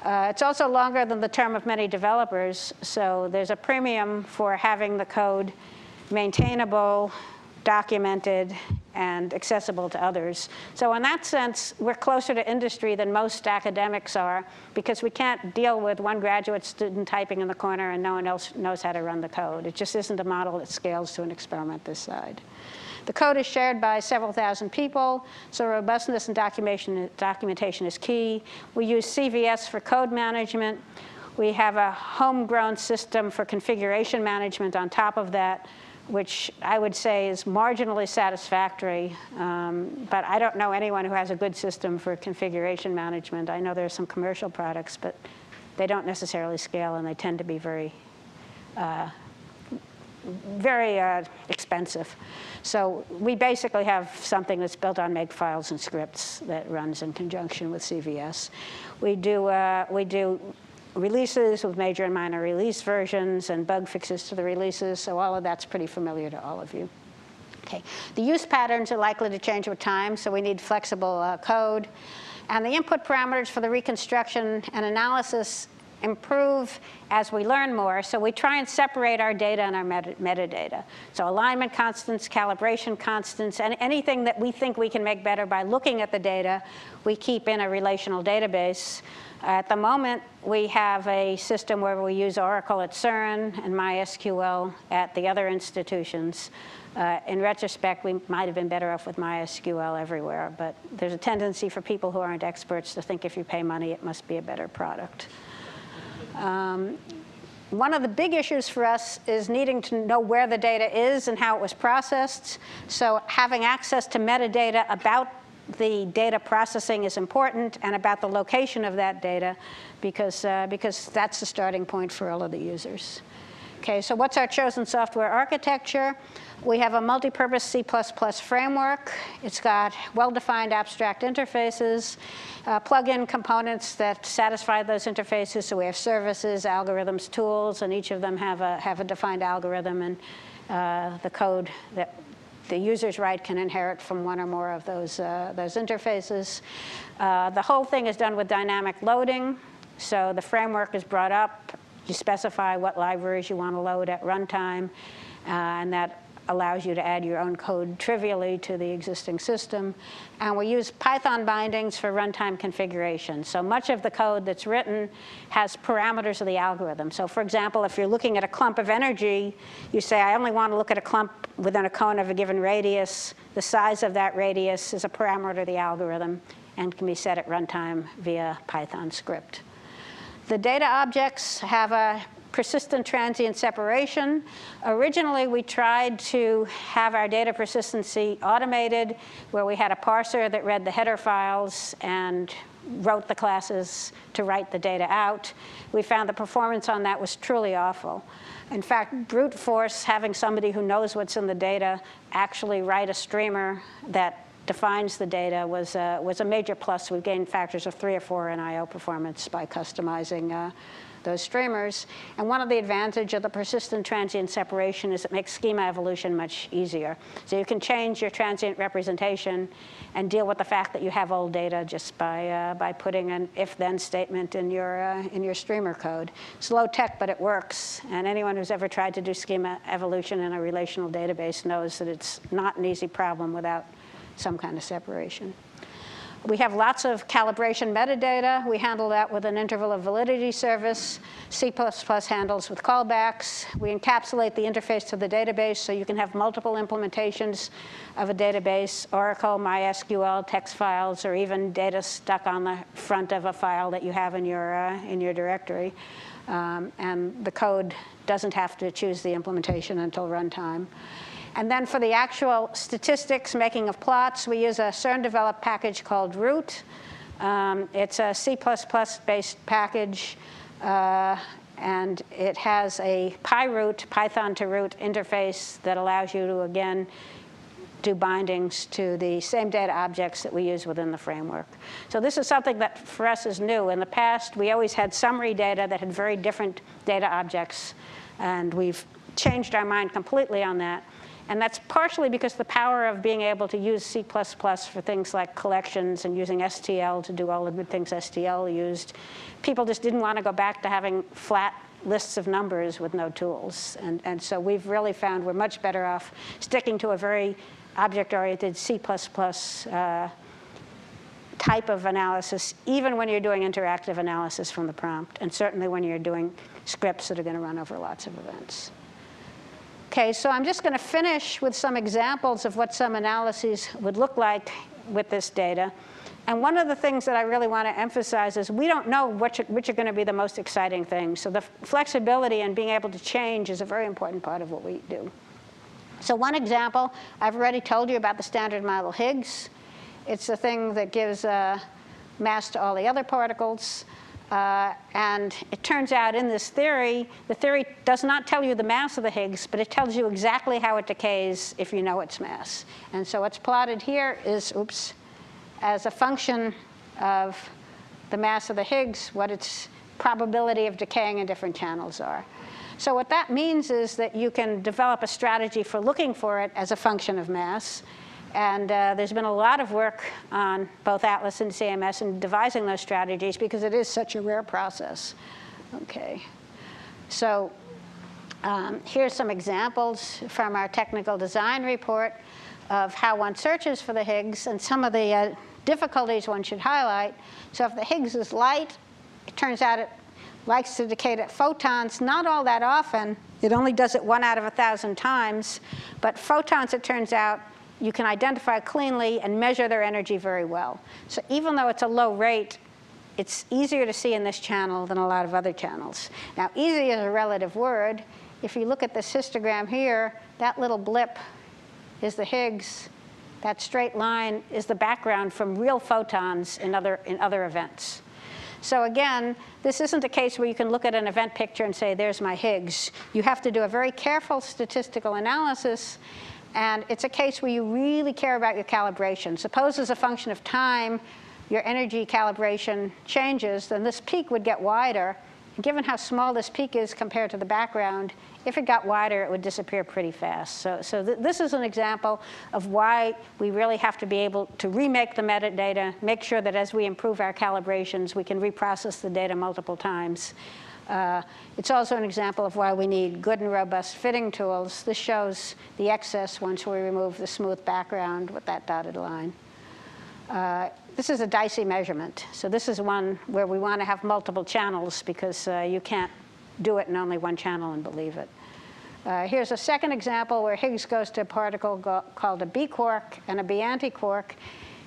It's also longer than the term of many developers. So there's a premium for having the code maintainable, documented and accessible to others. So in that sense, we're closer to industry than most academics are, because we can't deal with one graduate student typing in the corner and no one else knows how to run the code. It just isn't a model that scales to an experiment this size. The code is shared by several thousand people, so robustness and documentation is key. We use CVS for code management. We have a homegrown system for configuration management on top of that, which I would say is marginally satisfactory, but I don't know anyone who has a good system for configuration management. I know there are some commercial products, but they don't necessarily scale, and they tend to be very expensive. So we basically have something that's built on makefiles and scripts that runs in conjunction with CVS. We do releases with major and minor release versions and bug fixes to the releases, so all of that's pretty familiar to all of you. Okay. The use patterns are likely to change with time, so we need flexible code. And the input parameters for the reconstruction and analysis improve as we learn more, so we try and separate our data and our metadata. So alignment constants, calibration constants, and anything that we think we can make better by looking at the data, we keep in a relational database. At the moment, we have a system where we use Oracle at CERN and MySQL at the other institutions. In retrospect, we might have been better off with MySQL everywhere, but there's a tendency for people who aren't experts to think if you pay money, it must be a better product. One of the big issues for us is needing to know where the data is and how it was processed. So having access to metadata about the data processing is important, and about the location of that data, because that's the starting point for all of the users. Okay, so what's our chosen software architecture? We have a multi-purpose C++ framework. It's got well-defined abstract interfaces, plug-in components that satisfy those interfaces. So we have services, algorithms, tools, and each of them have a defined algorithm, and the code that the users write can inherit from one or more of those interfaces. The whole thing is done with dynamic loading. So the framework is brought up. You specify what libraries you want to load at runtime, and that allows you to add your own code trivially to the existing system. And we use Python bindings for runtime configuration. So much of the code that's written has parameters of the algorithm. So for example, if you're looking at a clump of energy, you say, I only want to look at a clump within a cone of a given radius. The size of that radius is a parameter of the algorithm and can be set at runtime via Python script. The data objects have a persistent transient separation. Originally, we tried to have our data persistency automated, where we had a parser that read the header files and wrote the classes to write the data out. We found the performance on that was truly awful. In fact, brute force, having somebody who knows what's in the data actually write a streamer that defines the data was a major plus. We've gained factors of 3 or 4 in I/O performance by customizing those streamers. And one of the advantages of the persistent transient separation is it makes schema evolution much easier. So you can change your transient representation and deal with the fact that you have old data just by putting an if-then statement in your streamer code. It's low tech, but it works. And anyone who's ever tried to do schema evolution in a relational database knows that it's not an easy problem without some kind of separation. We have lots of calibration metadata. We handle that with an interval of validity service. C++ handles with callbacks. We encapsulate the interface to the database so you can have multiple implementations of a database, Oracle, MySQL, text files, or even data stuck on the front of a file that you have in your directory. And the code doesn't have to choose the implementation until runtime. And then for the actual statistics, making of plots, we use a CERN-developed package called Root. It's a C++-based package, and it has a PyRoot, Python to root interface that allows you to, again, do bindings to the same data objects that we use within the framework. So this is something that for us is new. In the past, we always had summary data that had very different data objects, and we've changed our mind completely on that. And that's partially because the power of being able to use C++ for things like collections and using STL to do all the good things STL used. People just didn't want to go back to having flat lists of numbers with no tools. And so we've really found we're much better off sticking to a very object-oriented C++ type of analysis, even when you're doing interactive analysis from the prompt, and certainly when you're doing scripts that are going to run over lots of events. Okay, so I'm just going to finish with some examples of what some analyses would look like with this data. And one of the things that I really want to emphasize is we don't know which are going to be the most exciting things. So the flexibility and being able to change is a very important part of what we do. So one example, I've already told you about the standard model Higgs. It's the thing that gives mass to all the other particles. And it turns out in this theory, the theory does not tell you the mass of the Higgs, but it tells you exactly how it decays if you know its mass. And so what's plotted here is, as a function of the mass of the Higgs, what its probability of decaying in different channels are. So what that means is that you can develop a strategy for looking for it as a function of mass. And there's been a lot of work on both ATLAS and CMS in devising those strategies because it is such a rare process. Okay. So here's some examples from our technical design report of how one searches for the Higgs and some of the difficulties one should highlight. So if the Higgs is light, it turns out it likes to decay to photons, not all that often. It only does it 1 out of 1,000 times. But photons, it turns out, you can identify cleanly and measure their energy very well. So even though it's a low rate, it's easier to see in this channel than a lot of other channels. Now, easy is a relative word. If you look at this histogram here, that little blip is the Higgs. That straight line is the background from real photons in other events. So again, this isn't a case where you can look at an event picture and say, there's my Higgs. You have to do a very careful statistical analysis. And it's a case where you really care about your calibration. Suppose as a function of time, your energy calibration changes, then this peak would get wider. And given how small this peak is compared to the background, if it got wider, it would disappear pretty fast. So this is an example of why we really have to be able to remake the metadata, make sure that as we improve our calibrations, we can reprocess the data multiple times. It's also an example of why we need good and robust fitting tools. This shows the excess once we remove the smooth background with that dotted line. This is a dicey measurement. So this is one where we want to have multiple channels because you can't do it in only one channel and believe it. Here's a second example where Higgs goes to a particle called a B quark and a B antiquark.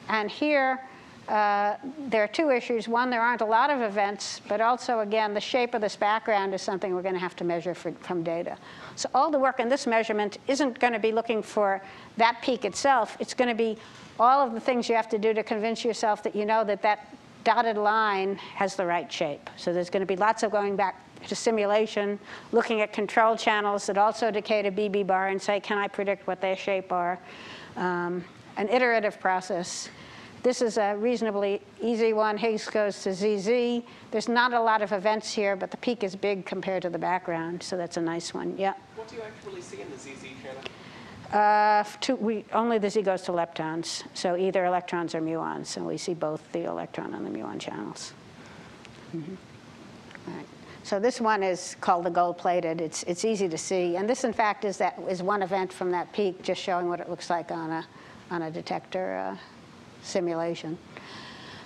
And here, there are two issues. One, there aren't a lot of events, but also, again, the shape of this background is something we're going to have to measure from data. So all the work in this measurement isn't going to be looking for that peak itself. It's going to be all of the things you have to do to convince yourself that you know that that dotted line has the right shape. So there's going to be lots of going back to simulation, looking at control channels that also decay to BB bar and say, can I predict what their shape are? An iterative process. This is a reasonably easy one. Higgs goes to ZZ. There's not a lot of events here, but the peak is big compared to the background, so that's a nice one. Yeah. What do you actually see in the ZZ channel? Only the Z goes to leptons, so either electrons or muons. So we see both the electron and the muon channels. Mm-hmm. All right. So this one is called the gold-plated. It's easy to see, and this, in fact, is one event from that peak, just showing what it looks like on a detector simulation.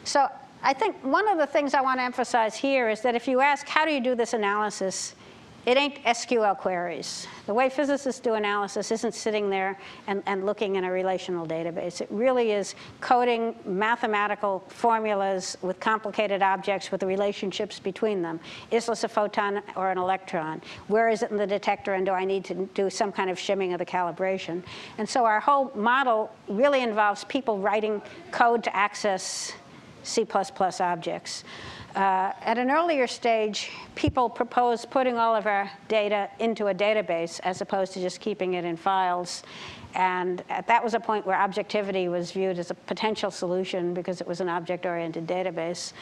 So I think one of the things I want to emphasize here is that if you ask, how do you do this analysis, it ain't SQL queries. The way physicists do analysis isn't sitting there and looking in a relational database. It really is coding mathematical formulas with complicated objects with the relationships between them. Is this a photon or an electron? Where is it in the detector, and do I need to do some kind of shimming of the calibration? And so our whole model really involves people writing code to access C++ objects. At an earlier stage, people proposed putting all of our data into a database as opposed to just keeping it in files. And that was a point where objectivity was viewed as a potential solution because it was an object-oriented database.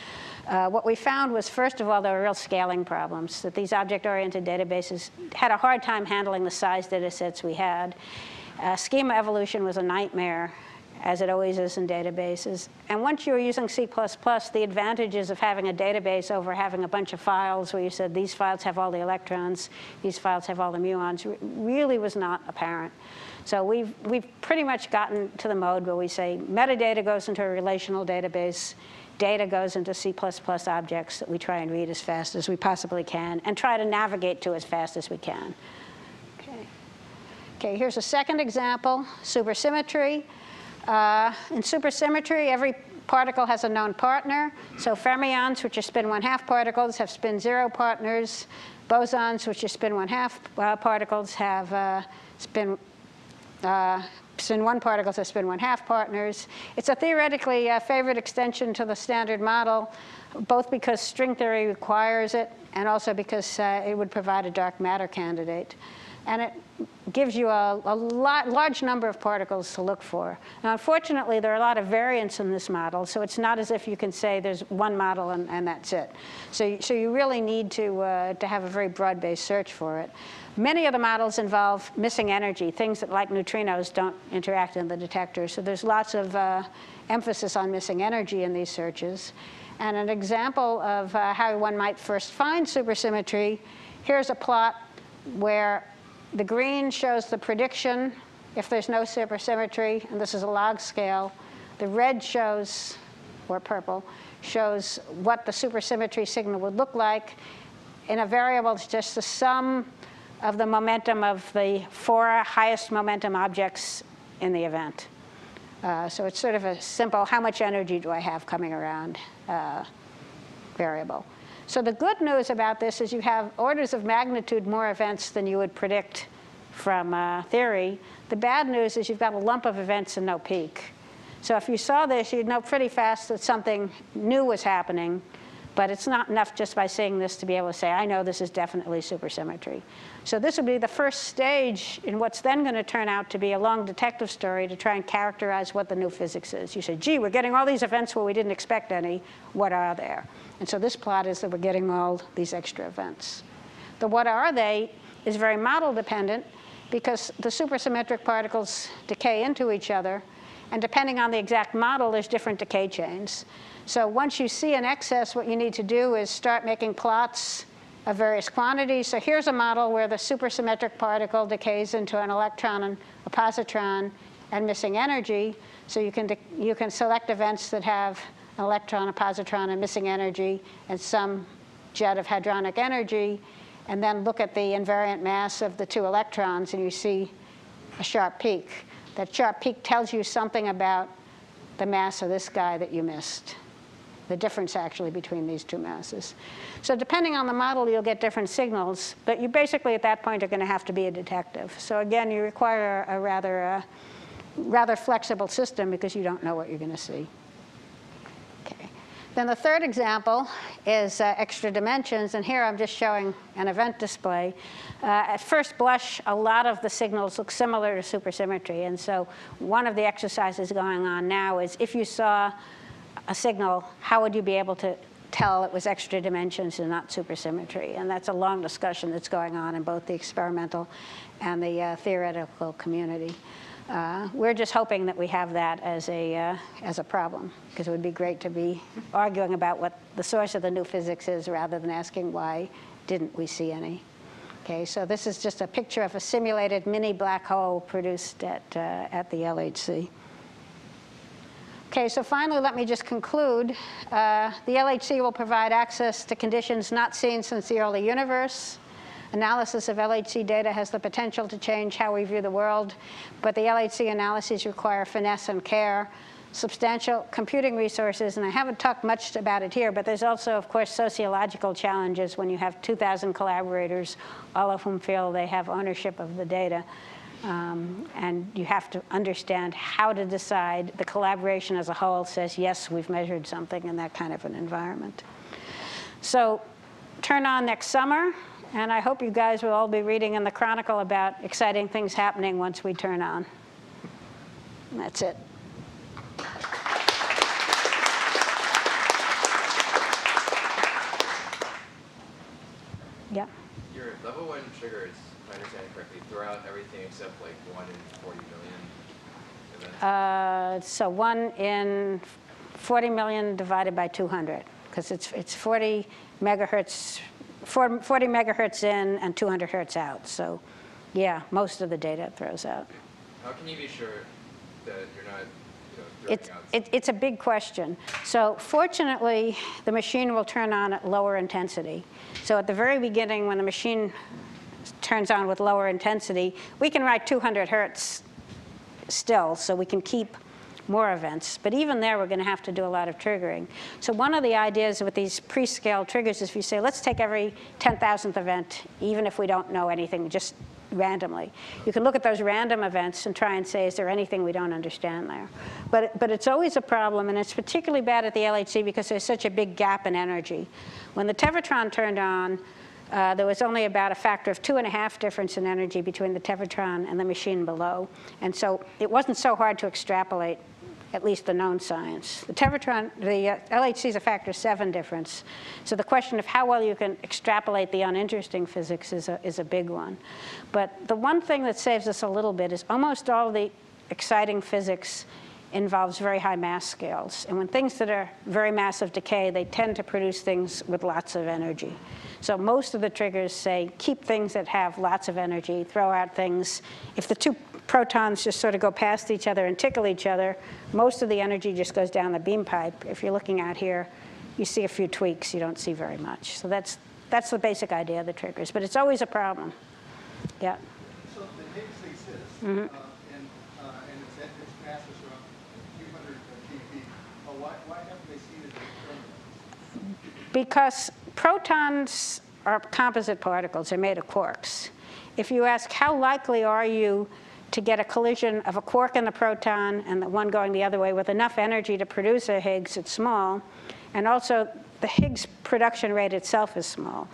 What we found was, first of all, there were real scaling problems, that these object-oriented databases had a hard time handling the size data sets we had. Schema evolution was a nightmare. as it always is in databases. And once you're using C++, the advantages of having a database over having a bunch of files where you said these files have all the electrons, these files have all the muons, really was not apparent. So we've pretty much gotten to the mode where we say metadata goes into a relational database, data goes into C++ objects that we try and read as fast as we possibly can and try to navigate to as fast as we can. Okay, here's a second example, supersymmetry. In supersymmetry, every particle has a known partner. So fermions, which are spin 1/2 particles, have spin 0 partners. Bosons, which are spin 1/2 particles, have spin 1 particles have spin 1/2 partners. It's a theoretically favored extension to the standard model, both because string theory requires it and also because it would provide a dark matter candidate. And it gives you a large number of particles to look for. Now, unfortunately, there are a lot of variants in this model, so it's not as if you can say there's one model and that's it. So you really need to have a very broad-based search for it. Many of the models involve missing energy, things that, like neutrinos, don't interact in the detector. So there's lots of emphasis on missing energy in these searches. And an example of how one might first find supersymmetry, here's a plot where the green shows the prediction if there's no supersymmetry, and this is a log scale. The red shows, or purple, shows what the supersymmetry signal would look like. In a variable, it's just the sum of the momentum of the 4 highest momentum objects in the event. So it's sort of a simple, how much energy do I have coming around variable. So the good news about this is you have orders of magnitude more events than you would predict from theory. The bad news is you've got a lump of events and no peak. So if you saw this, you'd know pretty fast that something new was happening, but it's not enough just by seeing this to be able to say, I know this is definitely supersymmetry. So this would be the first stage in what's then going to turn out to be a long detective story to try and characterize what the new physics is. You say, gee, we're getting all these events where we didn't expect any. What are there? And so this plot is that we're getting all these extra events. The what are they is very model dependent because the supersymmetric particles decay into each other. And depending on the exact model, there's different decay chains. So once you see an excess, what you need to do is start making plots of various quantities. So here's a model where the supersymmetric particle decays into an electron and a positron and missing energy. So you can select events that have an electron, a positron, and missing energy, and some jet of hadronic energy, and then look at the invariant mass of the 2 electrons, and you see a sharp peak. That sharp peak tells you something about the mass of this guy that you missed, the difference actually between these 2 masses. So depending on the model, you'll get different signals, but you basically at that point are going to have to be a detective. So again, you require a rather flexible system because you don't know what you're going to see. Okay. Then the third example is extra dimensions, and here I'm just showing an event display. At first blush, a lot of the signals look similar to supersymmetry, and so one of the exercises going on now is if you saw a signal, how would you be able to tell it was extra dimensions and not supersymmetry? And that's a long discussion that's going on in both the experimental and the theoretical community. We're just hoping that we have that as a problem, because it would be great to be arguing about what the source of the new physics is rather than asking why didn't we see any. Okay, so this is just a picture of a simulated mini black hole produced at the LHC. Okay, so finally, let me just conclude. The LHC will provide access to conditions not seen since the early universe. Analysis of LHC data has the potential to change how we view the world, but the LHC analyses require finesse and care, substantial computing resources, and I haven't talked much about it here, but there's also, of course, sociological challenges when you have 2,000 collaborators, all of whom feel they have ownership of the data. And you have to understand how to decide. The collaboration as a whole says, yes, we've measured something in that kind of an environment. So turn on next summer, and I hope you guys will all be reading in the Chronicle about exciting things happening once we turn on. And that's it. Yeah. Your level 1 triggers, if I understand correctly, throw out everything except like 1 in 40 million events? So 1 in 40 million divided by 200, because it's 40 megahertz, 40 megahertz in and 200 hertz out. So yeah, most of the data it throws out. How can you be sure that you're not throwing out? It's a big question. So fortunately, the machine will turn on at lower intensity. So at the very beginning, when the machine turns on with lower intensity, we can write 200 hertz still, so we can keep more events. But even there, we're going to have to do a lot of triggering. So one of the ideas with these pre-scale triggers is if you say, let's take every 10,000th event, even if we don't know anything, just randomly. You can look at those random events and try and say, is there anything we don't understand there? But it's always a problem, and it's particularly bad at the LHC because there's such a big gap in energy. When the tevatron turned on, there was only about a factor of 2.5 difference in energy between the tevatron and the machine below. And so it wasn't so hard to extrapolate at least the known science. The tevatron, the LHC is a factor 7 difference. So the question of how well you can extrapolate the uninteresting physics is a big one. But the one thing that saves us a little bit is almost all the exciting physics involves very high mass scales. And when things that are very massive decay, they tend to produce things with lots of energy. So most of the triggers say, keep things that have lots of energy, throw out things. If the two protons just sort of go past each other and tickle each other, most of the energy just goes down the beam pipe. If you're looking out here, you see a few tweaks. You don't see very much. So that's the basic idea of the triggers. But it's always a problem. Yeah. So the Higgs exists, and its mass is around 300 GeV. Why haven't they seen it in experiments? Because protons are composite particles. They're made of quarks. If you ask how likely are you to get a collision of a quark and the proton and the one going the other way with enough energy to produce a Higgs, it's small. And also, the Higgs production rate itself is small.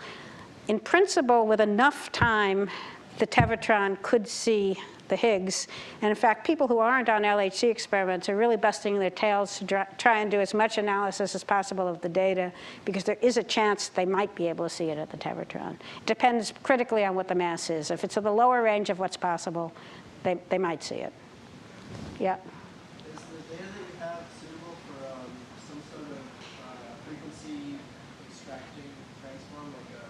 In principle, with enough time, the tevatron could see the Higgs. And in fact, people who aren't on LHC experiments are really busting their tails to try and do as much analysis as possible of the data, because there is a chance they might be able to see it at the tevatron. It depends critically on what the mass is. If it's at the lower range of what's possible, they might see it. Yeah. Is the data that you have suitable for some sort of frequency extracting transform, like a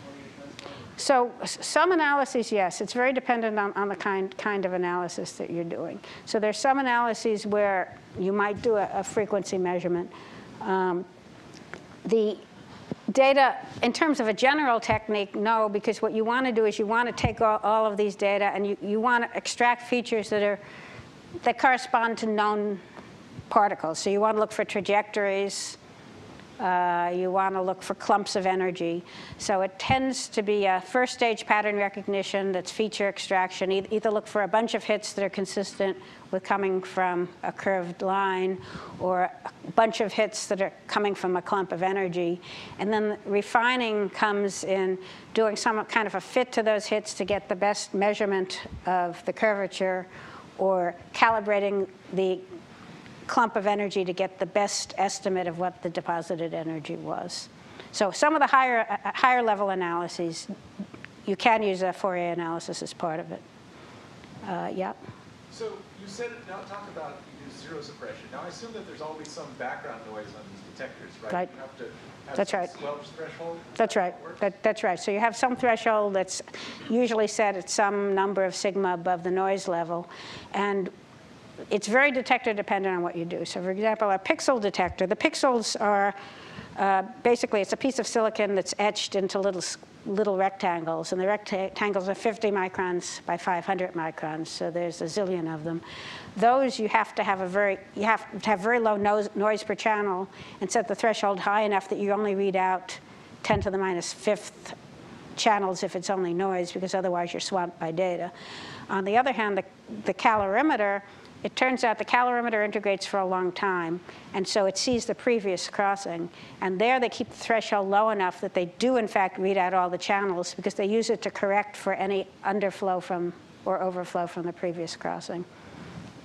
Fourier transform? So some analyses, yes. It's very dependent on the kind of analysis that you're doing. So there's some analyses where you might do a frequency measurement. The data, in terms of a general technique, no, because what you want to do is you want to take all of these data and you want to extract features that correspond to known particles. So you want to look for trajectories. You want to look for clumps of energy. So it tends to be a first stage pattern recognition that's feature extraction. Either look for a bunch of hits that are consistent with coming from a curved line, or a bunch of hits that are coming from a clump of energy. And then refining comes in doing some kind of a fit to those hits to get the best measurement of the curvature, or calibrating the clump of energy to get the best estimate of what the deposited energy was. So some of the higher level analyses, you can use a Fourier analysis as part of it. Yeah. So you said, now talk about you use zero suppression. Now I assume that there's always some background noise on these detectors, right? Right. You have to have That's some right. Welch threshold? That's right. That's right. So you have some threshold that's usually set at some number of sigma above the noise level. And it's very detector dependent on what you do. So for example, a pixel detector, the pixels are basically, it's a piece of silicon that's etched into little rectangles, and the rectangles are 50 microns by 500 microns, so there's a zillion of them. Those you have to have very low noise per channel and set the threshold high enough that you only read out 10 to the minus fifth channels if it's only noise, because otherwise you're swamped by data. On the other hand, the calorimeter, it turns out the calorimeter integrates for a long time, and so it sees the previous crossing. And there they keep the threshold low enough that they do, in fact, read out all the channels, because they use it to correct for any underflow from or overflow from the previous crossing.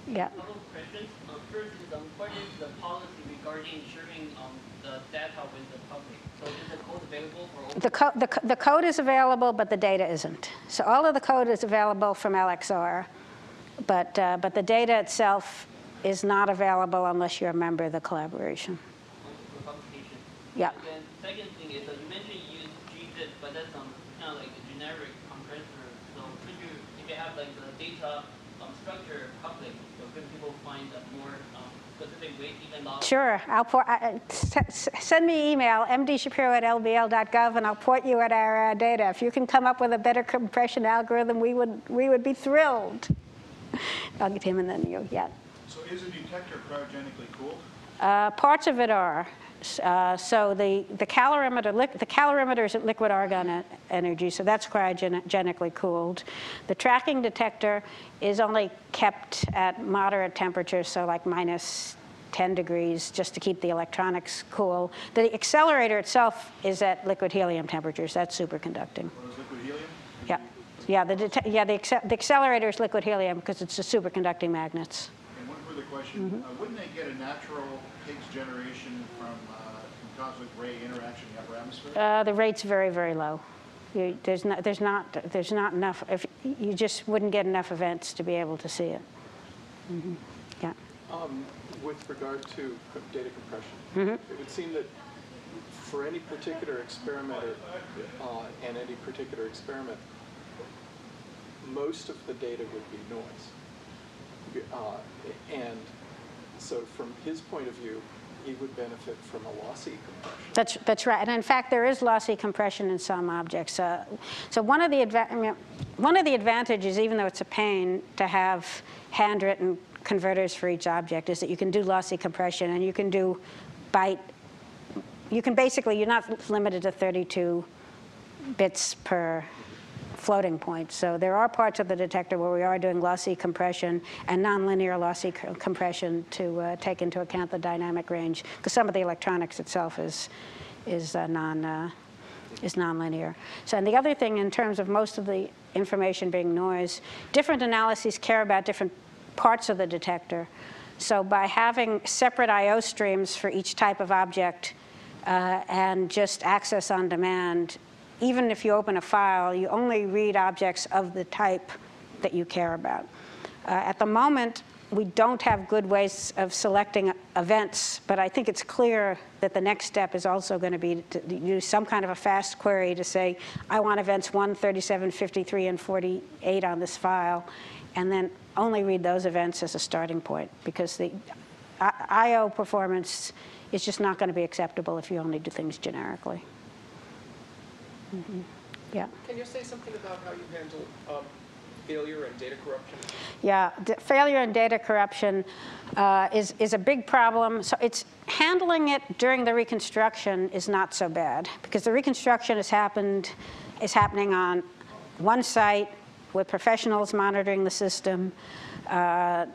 Yeah. A couple of questions. First is, what is the policy regarding sharing the data with the public? So is the code available for all? The code is available, but the data isn't. So all of the code is available from LXR. but the data itself is not available unless you're a member of the collaboration. For publication. Yeah. And then second thing is you mentioned you use GZIP, but that's kind of like a generic compressor. So could you, if you have like the data structure public, so could people find a more specific way, even though? Sure. Send me email, mdshapiro@lbl.gov, and I'll port you at our data. If you can come up with a better compression algorithm, we would be thrilled. I'll get him and then you. Yeah. So is a detector cryogenically cooled? Parts of it are. So the calorimeter is at liquid argon energy, so that's cryogenically cooled. The tracking detector is only kept at moderate temperatures, so like minus 10 degrees, just to keep the electronics cool. The accelerator itself is at liquid helium temperatures. That's superconducting. What is liquid helium? Yeah. The accelerator is liquid helium because it's a superconducting magnets. And one further question: wouldn't they get a natural Higgs generation from cosmic ray interaction in the upper atmosphere? The rate's very, very low. There's not enough. If you just wouldn't get enough events to be able to see it. Yeah. With regard to data compression, it would seem that for any particular experimenter and any particular experiment, most of the data would be noise. And so from his point of view, he would benefit from a lossy compression. That's right, and in fact, there is lossy compression in some objects. So one of the advantages, even though it's a pain to have handwritten converters for each object, is that you can do lossy compression, and you can do byte. You can basically, you're not limited to 32 bits per floating point. So there are parts of the detector where we are doing lossy compression and nonlinear lossy compression to take into account the dynamic range, because some of the electronics itself is nonlinear. So, and the other thing, in terms of most of the information being noise, different analyses care about different parts of the detector. So by having separate I/O streams for each type of object and just access on demand, even if you open a file, you only read objects of the type that you care about. At the moment, we don't have good ways of selecting events, but I think it's clear that the next step is also going to be to use some kind of a fast query to say, I want events 1, 37, 53, and 48 on this file, and then only read those events as a starting point, because the I/O performance is just not going to be acceptable if you only do things generically. Yeah. Can you say something about how you handle failure and data corruption? Yeah, failure and data corruption is a big problem. So it's handling it during the reconstruction is not so bad, because the reconstruction is happening on one site with professionals monitoring the system. The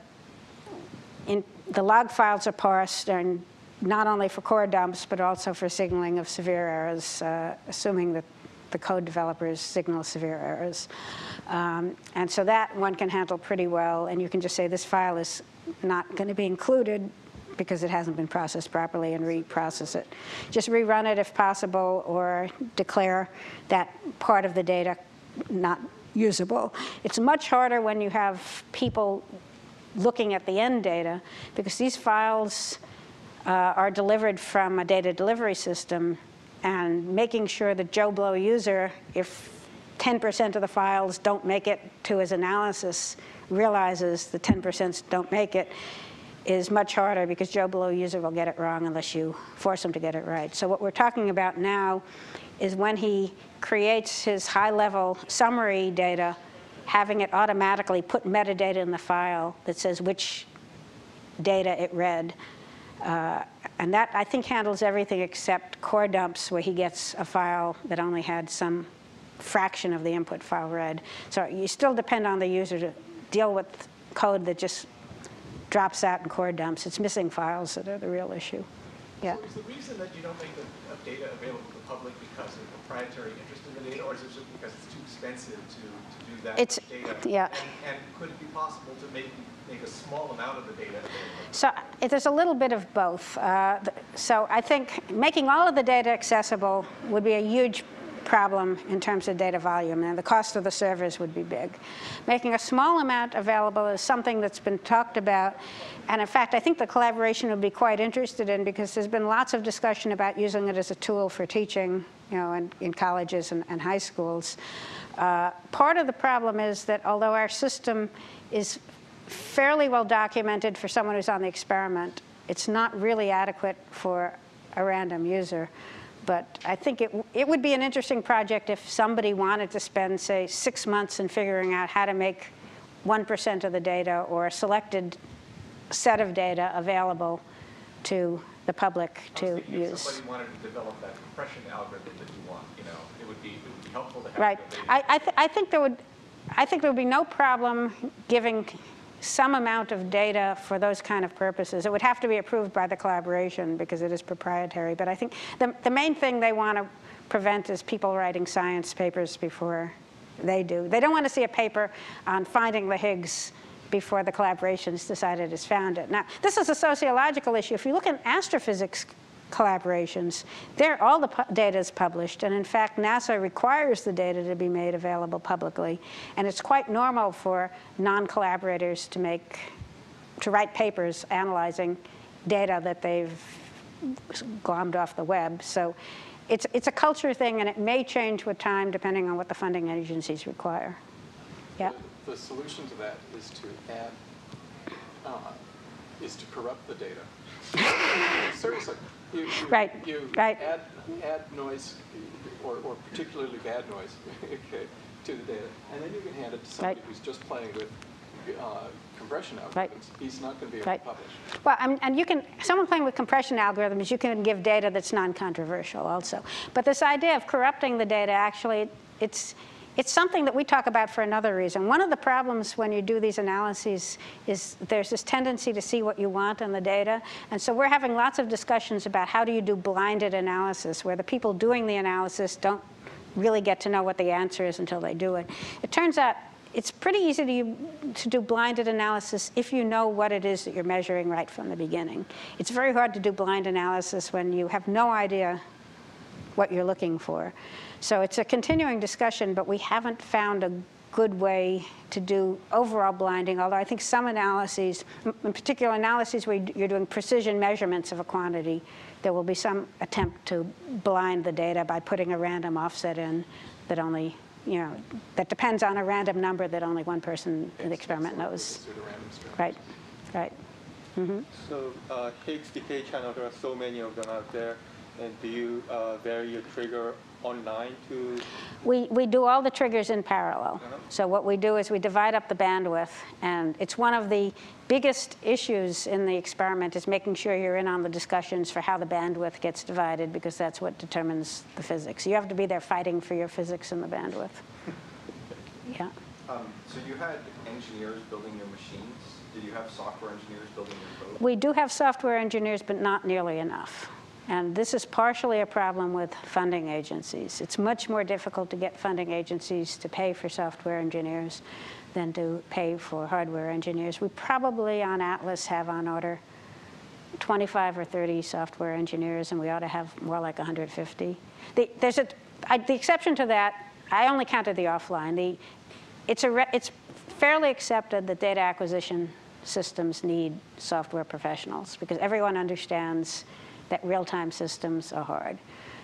log files are parsed, and not only for core dumps, but also for signaling of severe errors, assuming that the code developers signal severe errors. And so that one can handle pretty well, and you can just say this file is not going to be included because it hasn't been processed properly, and reprocess it. Just rerun it if possible, or declare that part of the data not usable. It's much harder when you have people looking at the end data, because these files are delivered from a data delivery system, and making sure the Joe Blow user, if 10% of the files don't make it to his analysis, realizes the 10% don't make it, is much harder, because Joe Blow user will get it wrong unless you force him to get it right. So what we're talking about now is when he creates his high-level summary data, having it automatically put metadata in the file that says which data it read. And that, I think, handles everything except core dumps, where he gets a file that only had some fraction of the input file read. So you still depend on the user to deal with code that just drops out in core dumps. It's missing files that are the real issue. Yeah. So is the reason that you don't make the data available to the public because of proprietary interest in the data, or is it just because it's too expensive to do that data? Yeah. And could it be possible to make a small amount of the data available? So there's a little bit of both. So I think making all of the data accessible would be a huge problem in terms of data volume, and the cost of the servers would be big. Making a small amount available is something that's been talked about, and in fact, I think the collaboration would be quite interested in, because there's been lots of discussion about using it as a tool for teaching, in colleges and high schools. Part of the problem is that although our system is fairly well documented for someone who's on the experiment, it's not really adequate for a random user. But I think it would be an interesting project if somebody wanted to spend, say, 6 months in figuring out how to make 1% of the data or a selected set of data available to the public to use. If somebody wanted to develop that compression algorithm that you want, it would be helpful to have. Right. I think there would be no problem giving some amount of data for those kind of purposes. It would have to be approved by the collaboration because it is proprietary. But I think the main thing they want to prevent is people writing science papers before they do. They don't want to see a paper on finding the Higgs before the collaboration's decided it's found it. Now, this is a sociological issue. If you look at astrophysics collaborations, all the data is published, and in fact, NASA requires the data to be made available publicly, and it's quite normal for non-collaborators to write papers analyzing data that they've glommed off the web. So it's a culture thing, and it may change with time depending on what the funding agencies require. Yeah. The solution to that is to corrupt the data. Seriously. You add noise, or particularly bad noise, okay, to the data, and then you can hand it to somebody who's just playing with compression algorithms. He's not going to be able to publish. Well, and someone playing with compression algorithms, you can give data that's non-controversial also. But this idea of corrupting the data, actually, it's something that we talk about for another reason. One of the problems when you do these analyses is there's this tendency to see what you want in the data. And so we're having lots of discussions about how do you do blinded analysis, where the people doing the analysis don't really get to know what the answer is until they do it. It turns out it's pretty easy to do blinded analysis if you know what it is that you're measuring right from the beginning. It's very hard to do blind analysis when you have no idea what you're looking for. So it's a continuing discussion, but we haven't found a good way to do overall blinding, although I think some analyses, in particular analyses where you're doing precision measurements of a quantity, there will be some attempt to blind the data by putting a random offset in that only, that depends on a random number that only one person in the experiment knows. Right. Mm-hmm. So Higgs decay channel, there are so many of them out there. And do you vary your trigger online to? We do all the triggers in parallel. So what we do is we divide up the bandwidth, and it's one of the biggest issues in the experiment is making sure you're in on the discussions for how the bandwidth gets divided, because that's what determines the physics. You have to be there fighting for your physics and the bandwidth. Yeah. So you had engineers building your machines. Did you have software engineers building your code? We do have software engineers, but not nearly enough. And this is partially a problem with funding agencies. It's much more difficult to get funding agencies to pay for software engineers than to pay for hardware engineers. We probably on Atlas have on order 25 or 30 software engineers, and we ought to have more like 150. The exception to that, I only counted the offline. It's fairly accepted that data acquisition systems need software professionals because everyone understands that real-time systems are hard.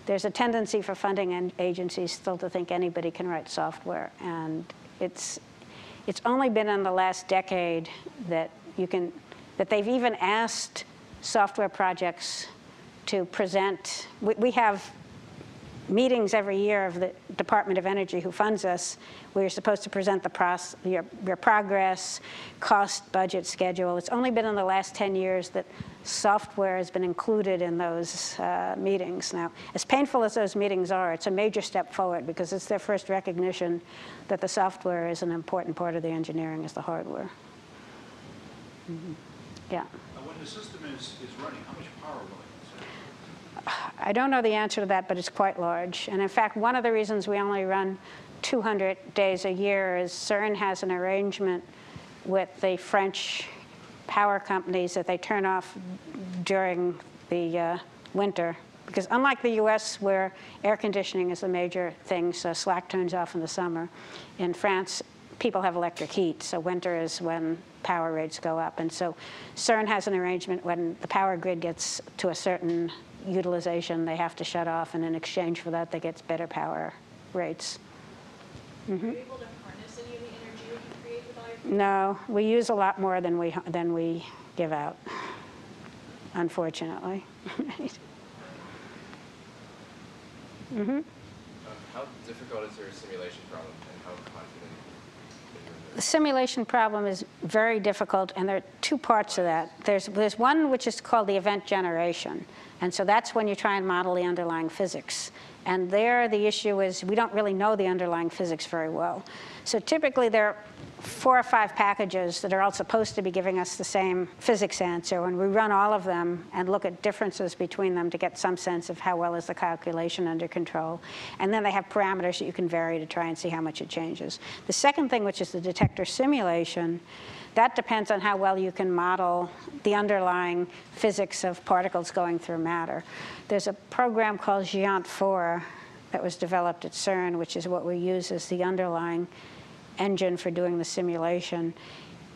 There's a tendency for funding agencies still to think anybody can write software, and it's only been in the last decade that they've even asked software projects to present. We have meetings every year of the Department of Energy who funds us, where you're supposed to present your progress, cost, budget, schedule. It's only been in the last 10 years that software has been included in those meetings. Now, as painful as those meetings are, it's a major step forward because it's their first recognition that the software is an important part of the engineering as the hardware. Mm-hmm. Yeah. When the system is running, how much power will it consume? I don't know the answer to that, but it's quite large. And in fact, one of the reasons we only run 200 days a year is CERN has an arrangement with the French power companies that they turn off during the winter Because unlike the US, where air conditioning is a major thing, so slack turns off in the summer, in France, people have electric heat, so winter is when power rates go up. And so CERN has an arrangement when the power grid gets to a certain utilization, they have to shut off, and in exchange for that, they get better power rates. Are you able to harness any of the energy that you create with all your? No, we use a lot more than we give out, unfortunately. How difficult is your simulation problem, and how confident are you in The simulation problem is very difficult, and there are two parts of that. There's one which is called the event generation, and so that's when you try and model the underlying physics. And there, the issue is we don't really know the underlying physics very well. So typically, there are 4 or 5 packages that are all supposed to be giving us the same physics answer, and we run all of them and look at differences between them to get some sense of how well is the calculation under control. And then they have parameters that you can vary to try and see how much it changes. The second thing, which is the detector simulation, that depends on how well you can model the underlying physics of particles going through matter. There's a program called GÉANT 4 that was developed at CERN, which is what we use as the underlying engine for doing the simulation.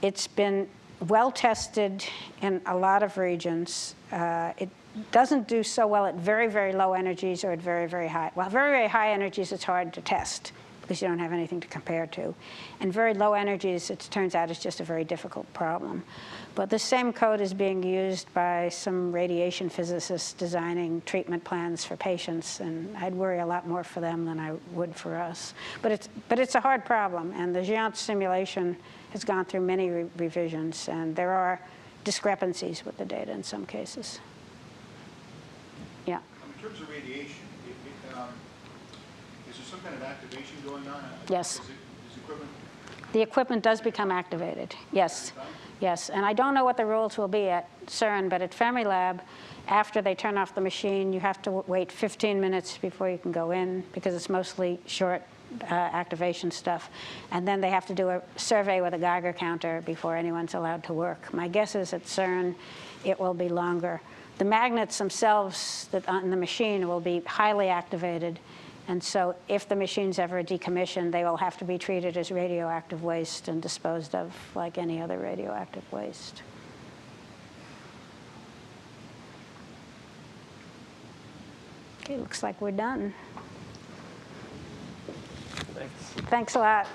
It's been well tested in a lot of regions. It doesn't do so well at very, very low energies or at very, very high. Well, very, very high energies, it's hard to test because you don't have anything to compare to. And very low energies, it turns out, is just a very difficult problem. But the same code is being used by some radiation physicists designing treatment plans for patients, and I'd worry a lot more for them than I would for us. But it's a hard problem, and the GÉANT simulation has gone through many revisions, and there are discrepancies with the data in some cases. Yeah. In terms of radiation, is there some kind of activation going on? Yes. Is equipment? The equipment does become activated, yes. Yes, and I don't know what the rules will be at CERN, but at Fermilab, after they turn off the machine, you have to wait 15 minutes before you can go in because it's mostly short activation stuff. And then they have to do a survey with a Geiger counter before anyone's allowed to work. My guess is at CERN, it will be longer. The magnets themselves that on the machine will be highly activated. And so if the machine's ever decommissioned, they will have to be treated as radioactive waste and disposed of like any other radioactive waste. Okay, looks like we're done. Thanks. Thanks a lot.